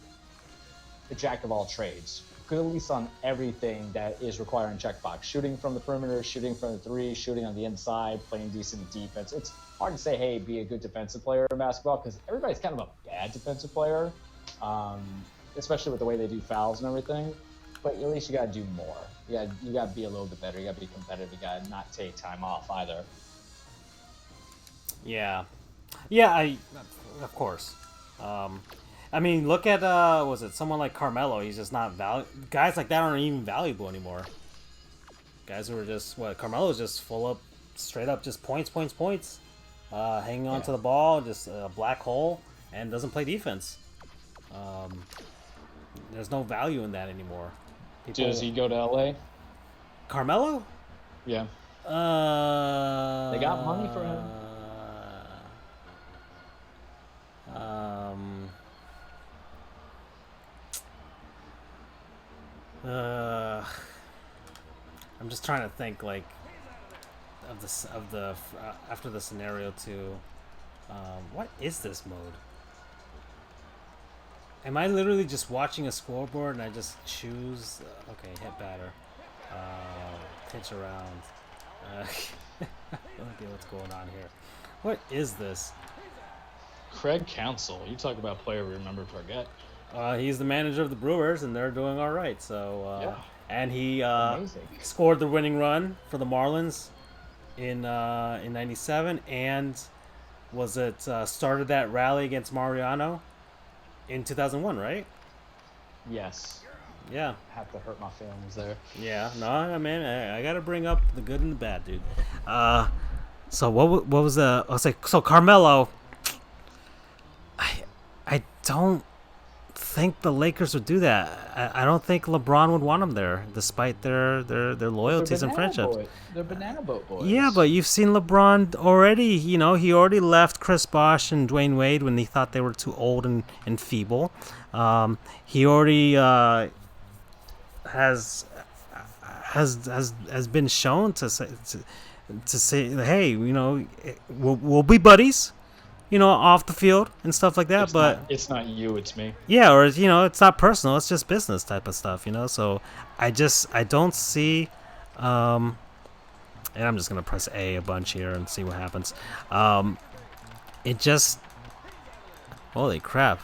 the jack of all trades. Good at least on everything that is requiring checkbox. Shooting from the perimeter, shooting from the three, shooting on the inside, playing decent defense. It's hard to say, hey, be a good defensive player in basketball because everybody's kind of a bad defensive player, especially with the way they do fouls and everything. But at least you got to do more. You got to be a little bit better. You got to be competitive. You got to not take time off either. Yeah, of course. I mean, look at was it someone like Carmelo? He's just not guys like that aren't even valuable anymore. Guys who are just Carmelo's just full up, straight up, just points, hanging on to the ball, just a black hole, and doesn't play defense. There's no value in that anymore. Does he go to LA? Carmelo? Yeah. They got money for him. I'm just trying to think of the after the scenario too. What is this mode? Am I literally just watching a scoreboard and I just choose? Okay, hit batter. Pitch around. Let me see what's going on here. What is this? Craig Counsell. You talk about player we remember forget. He's the manager of the Brewers, and they're doing all right. So, Yeah. and he Amazing. scored the winning run for the Marlins in '97, and started that rally against Mariano in 2001, right? Yes. Yeah. Have to hurt my feelings there. Yeah. No, man, I gotta bring up the good and the bad, dude. So what was the? I was like, so Carmelo. I don't think the Lakers would do that. I don't think LeBron would want him there, despite their loyalties and friendships. They're banana boat boys. Yeah, but you've seen LeBron already. You know, he already left Chris Bosh and Dwayne Wade when he thought they were too old and feeble. He already has been shown to say, hey, you know, we'll be buddies, you know, off the field and stuff like that. It's not you, it's me. Yeah, or you know, it's not personal, it's just business type of stuff, you know. So I don't see, and I'm just gonna press A bunch here and see what happens. It just, holy crap,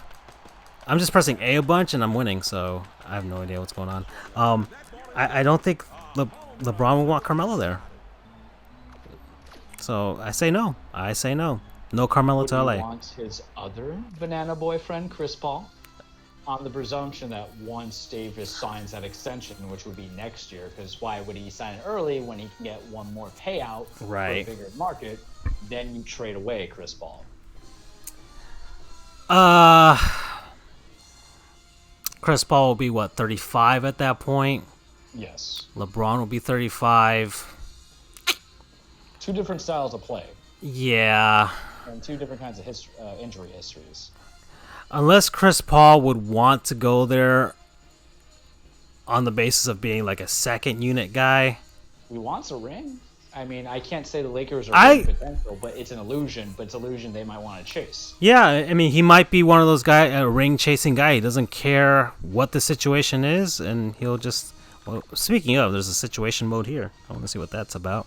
I'm just pressing A bunch and I'm winning, so I have no idea what's going on. I don't think LeBron will want Carmelo there. So I say no. No Carmelo to LA. He wants his other banana boyfriend, Chris Paul, on the presumption that once Davis signs that extension, which would be next year, because why would he sign it early when he can get one more payout right. for a bigger market? Then you trade away Chris Paul. Chris Paul will be, 35 at that point? Yes. LeBron will be 35. Two different styles of play. Yeah. And two different kinds of injury histories. Unless Chris Paul would want to go there on the basis of being like a second unit guy. He wants a ring. I mean, I can't say the Lakers are ring potential, but it's an illusion. But it's an illusion they might want to chase. Yeah, I mean, he might be one of those a ring chasing guy. He doesn't care what the situation is, and he'll just. Well, speaking of, there's a situation mode here. I want to see what that's about.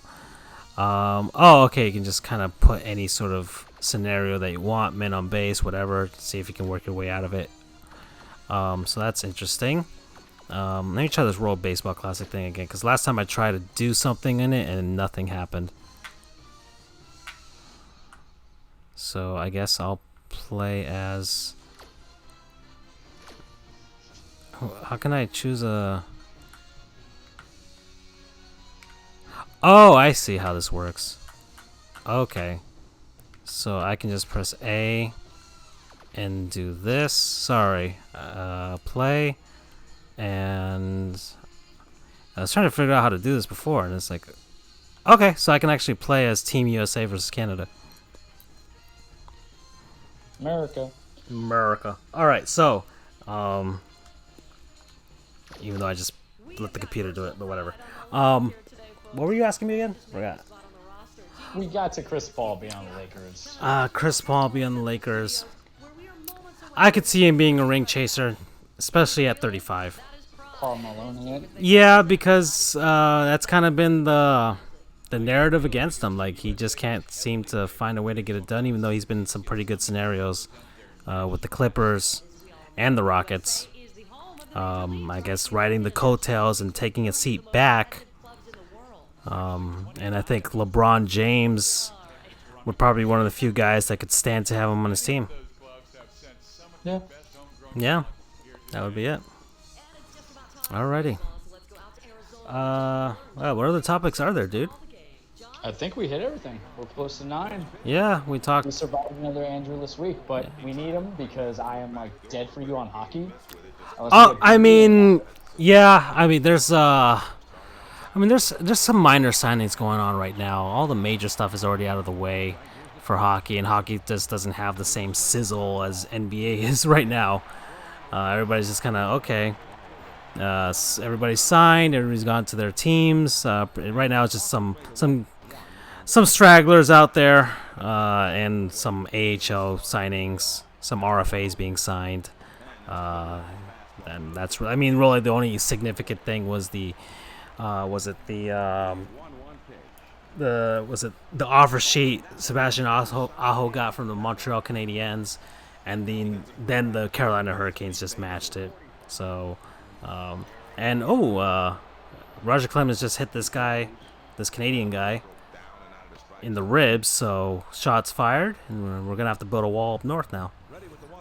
Okay, you can just kind of put any sort of scenario that you want, men on base, whatever, see if you can work your way out of it. So that's interesting. Let me try this World Baseball Classic thing again, because last time I tried to do something in it and nothing happened. So I guess I'll play as... How can I choose a... Oh, I see how this works. Okay. So I can just press A and do this. Sorry. Play. And I was trying to figure out how to do this before, and it's like, okay, so I can actually play as Team USA versus Canada. America. All right, so, even though I just let the computer do it, but whatever. What were you asking me again? Forgot. We got to Chris Paul being on the Lakers. Chris Paul being on the Lakers. I could see him being a ring chaser, especially at 35. Karl Malone it. Yeah, because that's kind of been the narrative against him. Like, he just can't seem to find a way to get it done, even though he's been in some pretty good scenarios with the Clippers and the Rockets. I guess riding the coattails and taking a seat back. And I think LeBron James would probably be one of the few guys that could stand to have him on his team. Yeah. Yeah, that would be it. Alrighty. Well, what other topics are there, dude? I think we hit everything. We're close to 9. Yeah, we talked. We survived another Andrew-less week, but we need him because I am like dead for you on hockey. I mean, yeah. I mean, there's some minor signings going on right now. All the major stuff is already out of the way for hockey, and hockey just doesn't have the same sizzle as NBA is right now. Everybody's just kind of okay. Everybody's signed. Everybody's gone to their teams. Right now, it's just some stragglers out there, and some AHL signings, some RFAs being signed. And that's, I mean, really the only significant thing was the Was it the offer sheet Sebastian Aho got from the Montreal Canadiens, and then the Carolina Hurricanes just matched it. So, Roger Clemens just hit this Canadian guy, in the ribs. So shots fired, and we're gonna have to build a wall up north now.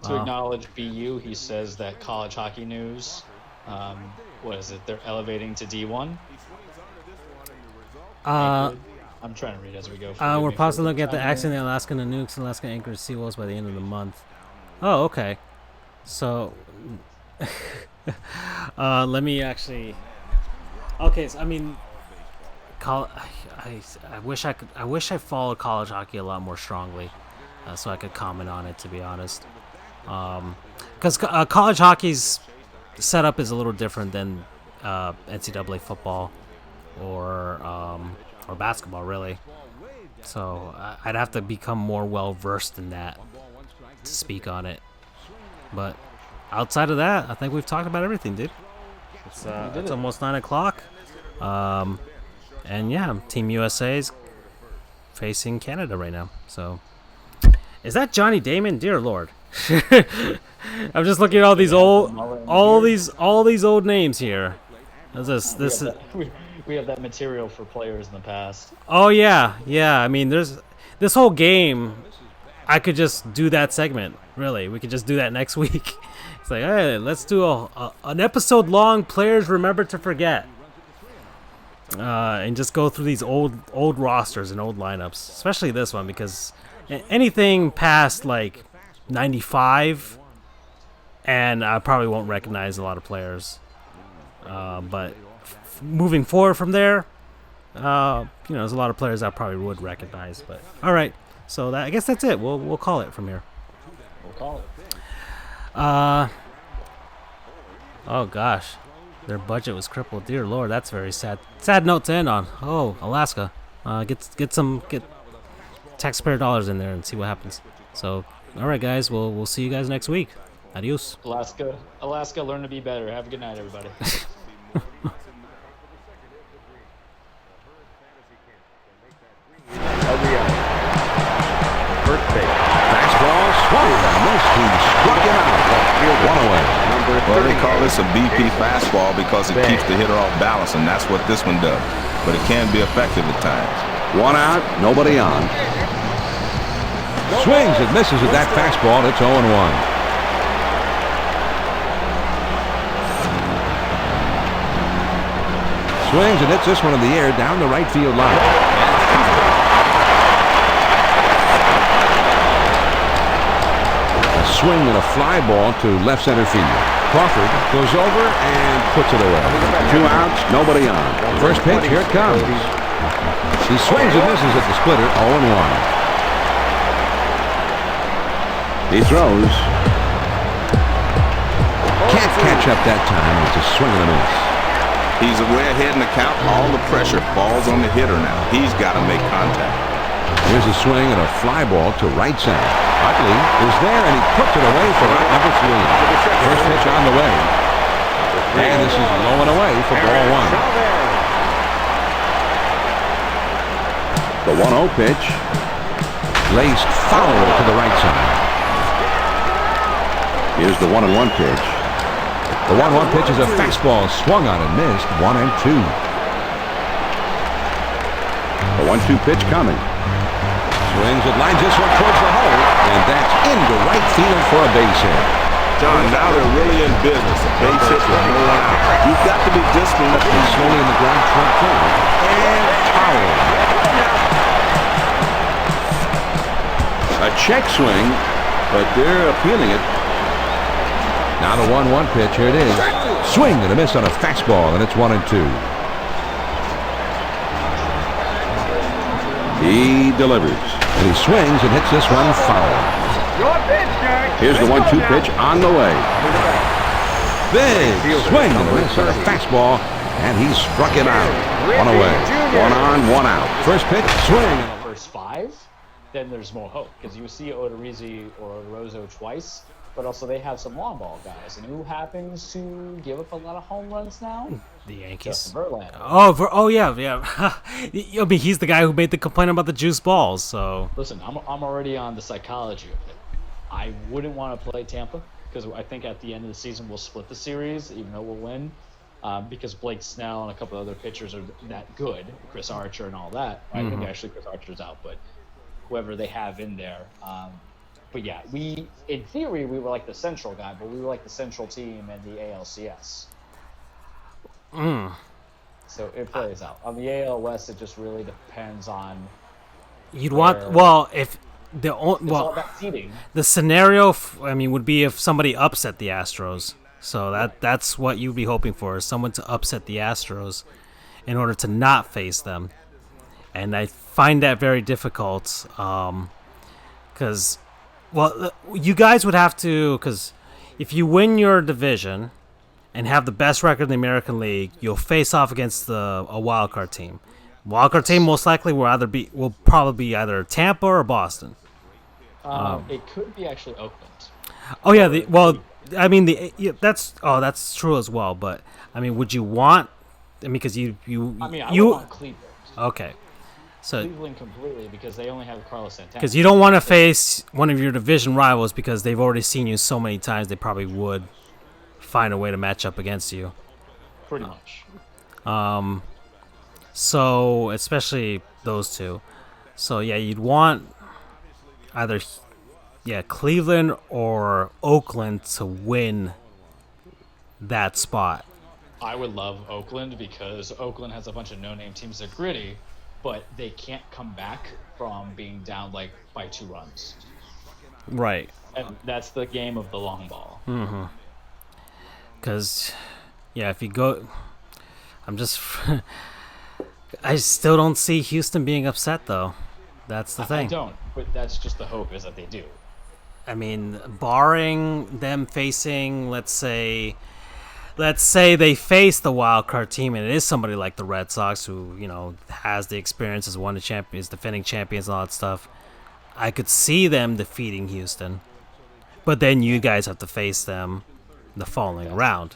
To acknowledge BU, he says that College Hockey News, what is it? They're elevating to D1. I'm trying to read as we go. We're possibly looking at the accident in Alaska and the nukes in Alaska Anchorage seawalls by the end of the month. Oh, okay. So, let me actually. Okay, so I mean, I wish I followed college hockey a lot more strongly, so I could comment on it. To be honest, because college hockey's setup is a little different than NCAA football or basketball, really. So I'd have to become more well versed in that to speak on it. But outside of that, I think we've talked about everything, dude. It's almost 9 o'clock. And yeah, Team USA's facing Canada right now. So is that Johnny Damon? Dear Lord. I'm just looking at all these old names here. We have that material for players in the past. Oh yeah. I mean, there's this whole game. I could just do that segment. Really, we could just do that next week. It's like, hey, let's do an episode long. Players remember to forget, and just go through these old rosters and old lineups, especially this one, because anything past like 95, and I probably won't recognize a lot of players. But moving forward from there, there's a lot of players I probably would recognize. But all right, so I guess that's it. We'll call it from here. We'll call it. Oh gosh, their budget was crippled. Dear Lord, that's very sad. Sad note to end on. Oh, Alaska, get taxpayer dollars in there and see what happens. So, all right, guys, we'll see you guys next week. Adios. Alaska, learn to be better. Have a good night, everybody. First base. Fastball swung and missed. He struck him out. One away. Well, they call this a BP fastball because it keeps the hitter off balance, and that's what this one does. But it can be effective at times. One out, nobody on. Swings and misses at that fastball. It's 0-1. Swings and hits this one in the air down the right field line. Swing and a fly ball to left center field. Crawford goes over and puts it away. 2 outs, nobody on. First pitch, here it comes. He swings and misses at the splitter, 0-1. He throws. Can't catch up that time. It's a swing and a miss. He's way ahead in the count. All the pressure falls on the hitter now. He's got to make contact. Here's a swing and a fly ball to right center. Utley is there, and he puts it away for out number 3. First pitch on the way. And this is low and away for ball 1. The 1-0 pitch. Laced foul to the right side. Here's the 1-1 pitch. The 1-1 pitch is a fastball swung on and missed. 1-2. The 1-2 pitch coming. Swings it, lines this one towards the hole, and that's into right field for a base hit. John, now they're really in business. A base hit with no one out. You've got to be disciplined. He's slowly in the ground, front forward, and foul. A check swing, but they're appealing it. Now the 1-1 pitch, here it is. Swing and a miss on a fastball, and it's 1-2. He delivers. And he swings and hits this one foul. Here's the 1-2 pitch on the way. Big swing and a miss on a fastball, and he struck him out. 1 away. 1 on, 1 out. First pitch, swing. First 5, then there's more hope because you see Odorizzi or Rosso twice. but also they have some long ball guys. And who happens to give up a lot of home runs now? The Yankees. Justin Verlander. Oh yeah. I mean, he's the guy who made the complaint about the juice balls. So listen, I'm already on the psychology of it. I wouldn't want to play Tampa because I think at the end of the season we'll split the series, even though we'll win, because Blake Snell and a couple other pitchers are that good, Chris Archer and all that. I think actually Chris Archer's out, but whoever they have in there. But yeah, in theory we were like the central guy, but we were like the central team in the ALCS. So it plays out. On the AL West, it just really depends on. You'd want if the all about seeding. The scenario, would be if somebody upset the Astros. So that's what you'd be hoping for, is someone to upset the Astros in order to not face them. And I find that very difficult because, you guys would have to, because if you win your division and have the best record in the American League, you'll face off against a wild card team. Wild card team most likely will probably be either Tampa or Boston. It could be actually Oakland. Oh yeah, that's true as well. But would you want? Because I would want Cleveland. Okay, so Cleveland completely, because they only have Carlos Santana. Because you don't want to face one of your division rivals because they've already seen you so many times. They probably would find a way to match up against you. Pretty much. So especially those two. So yeah, you'd want either Cleveland or Oakland to win that spot. I would love Oakland because Oakland has a bunch of no-name teams that are gritty, but they can't come back from being down by 2 runs. Right. And that's the game of the long ball. Mm-hmm. Because, if you go... I still don't see Houston being upset, though. That's the thing. I don't, but that's just the hope, is that they do. Barring them facing, let's say they face the wild card team, and it is somebody like the Red Sox who, has the experience, has won the champions, defending champions, and all that stuff. I could see them defeating Houston, but then you guys have to face them the following round.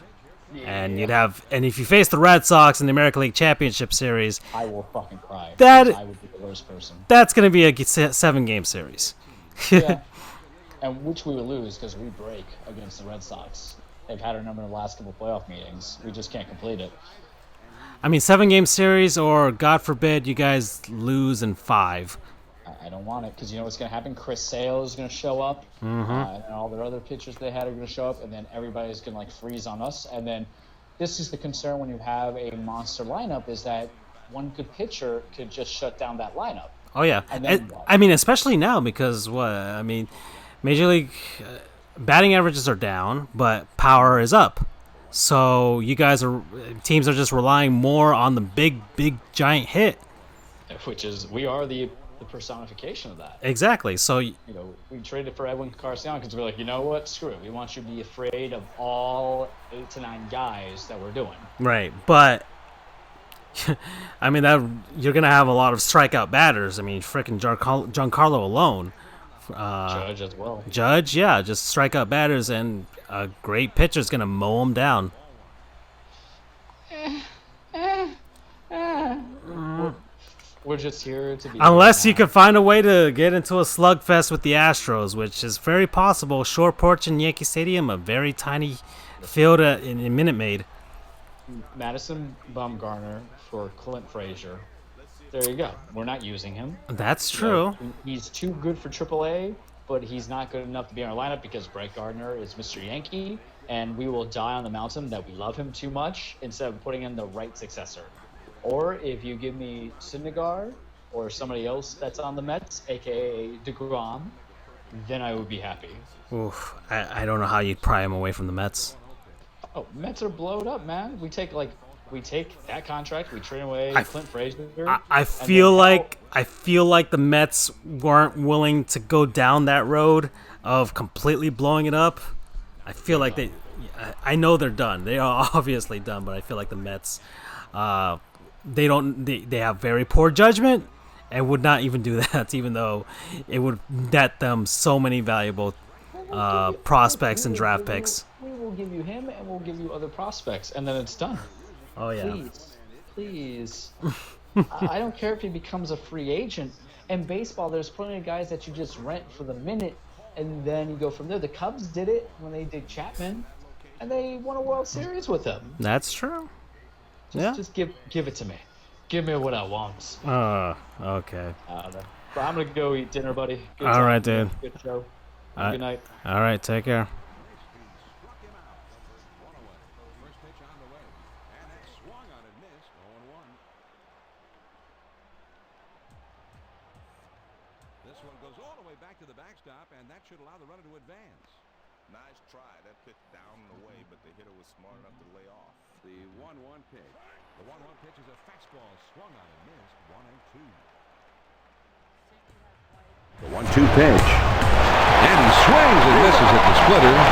And if you face the Red Sox in the American League Championship Series, I will fucking cry. I would be the worst person. That's going to be a 7-game series. Yeah, and which we will lose because we break against the Red Sox. They've had our number in the last couple playoff meetings. We just can't complete it. 7-game series, or God forbid, you guys lose in 5. I don't want it because you know what's going to happen? Chris Sale is going to show up, and all their other pitchers they had are going to show up, and then everybody's going to freeze on us. And then this is the concern when you have a monster lineup, is that one good pitcher could just shut down that lineup. Oh yeah, especially now because Major League batting averages are down, but power is up. So teams are just relying more on the big giant hit, which is we are the personification of that. Exactly. So we traded for Edwin Carcion because we're like, you know what, screw it. We want you to be afraid of all 8 to 9 guys that we're doing. Right, but that you're gonna have a lot of strikeout batters. Frickin' Giancarlo alone. Judge as well. Judge, yeah, just strikeout batters, and a great pitcher's gonna mow them down. We're just here to be. Unless you can find a way to get into a slugfest with the Astros, which is very possible. Short porch in Yankee Stadium, a very tiny field in Minute Maid. Madison Bumgarner for Clint Frazier. There you go. We're not using him. That's true. He's too good for AAA, but he's not good enough to be in our lineup because Brett Gardner is Mr. Yankee, and we will die on the mountain that we love him too much instead of putting in the right successor. Or if you give me Syndergaard or somebody else that's on the Mets, a.k.a. DeGrom, then I would be happy. Oof, I don't know how you'd pry him away from the Mets. Oh, Mets are blowed up, man. We take that contract, we trade away Clint Frazier. I feel like the Mets weren't willing to go down that road of completely blowing it up. I feel like I know they're done. They are obviously done, but I feel like the Mets, they have very poor judgment and would not even do that, even though it would net them so many valuable prospects and draft picks. We will give you him, and we'll give you other prospects, and then it's done. Oh yeah. Please. I don't care if he becomes a free agent. In baseball, there's plenty of guys that you just rent for the minute, and then you go from there. The Cubs did it when they did Chapman, and they won a World Series with him. That's true. Just give it to me. Give me what I want. Okay. But I'm gonna go eat dinner, buddy. Good All time. right, dude. Good show. Good night. All right, take care. This one goes all the way back to the backstop, and that should allow the runner to advance. Nice try. That pitch down the way, but the hitter was smart enough to lay off. The 1-1 pitch. The 1-1 pitch is a fastball swung on and missed. 1-2. The 1-2 pitch. And he swings and misses at the splitter.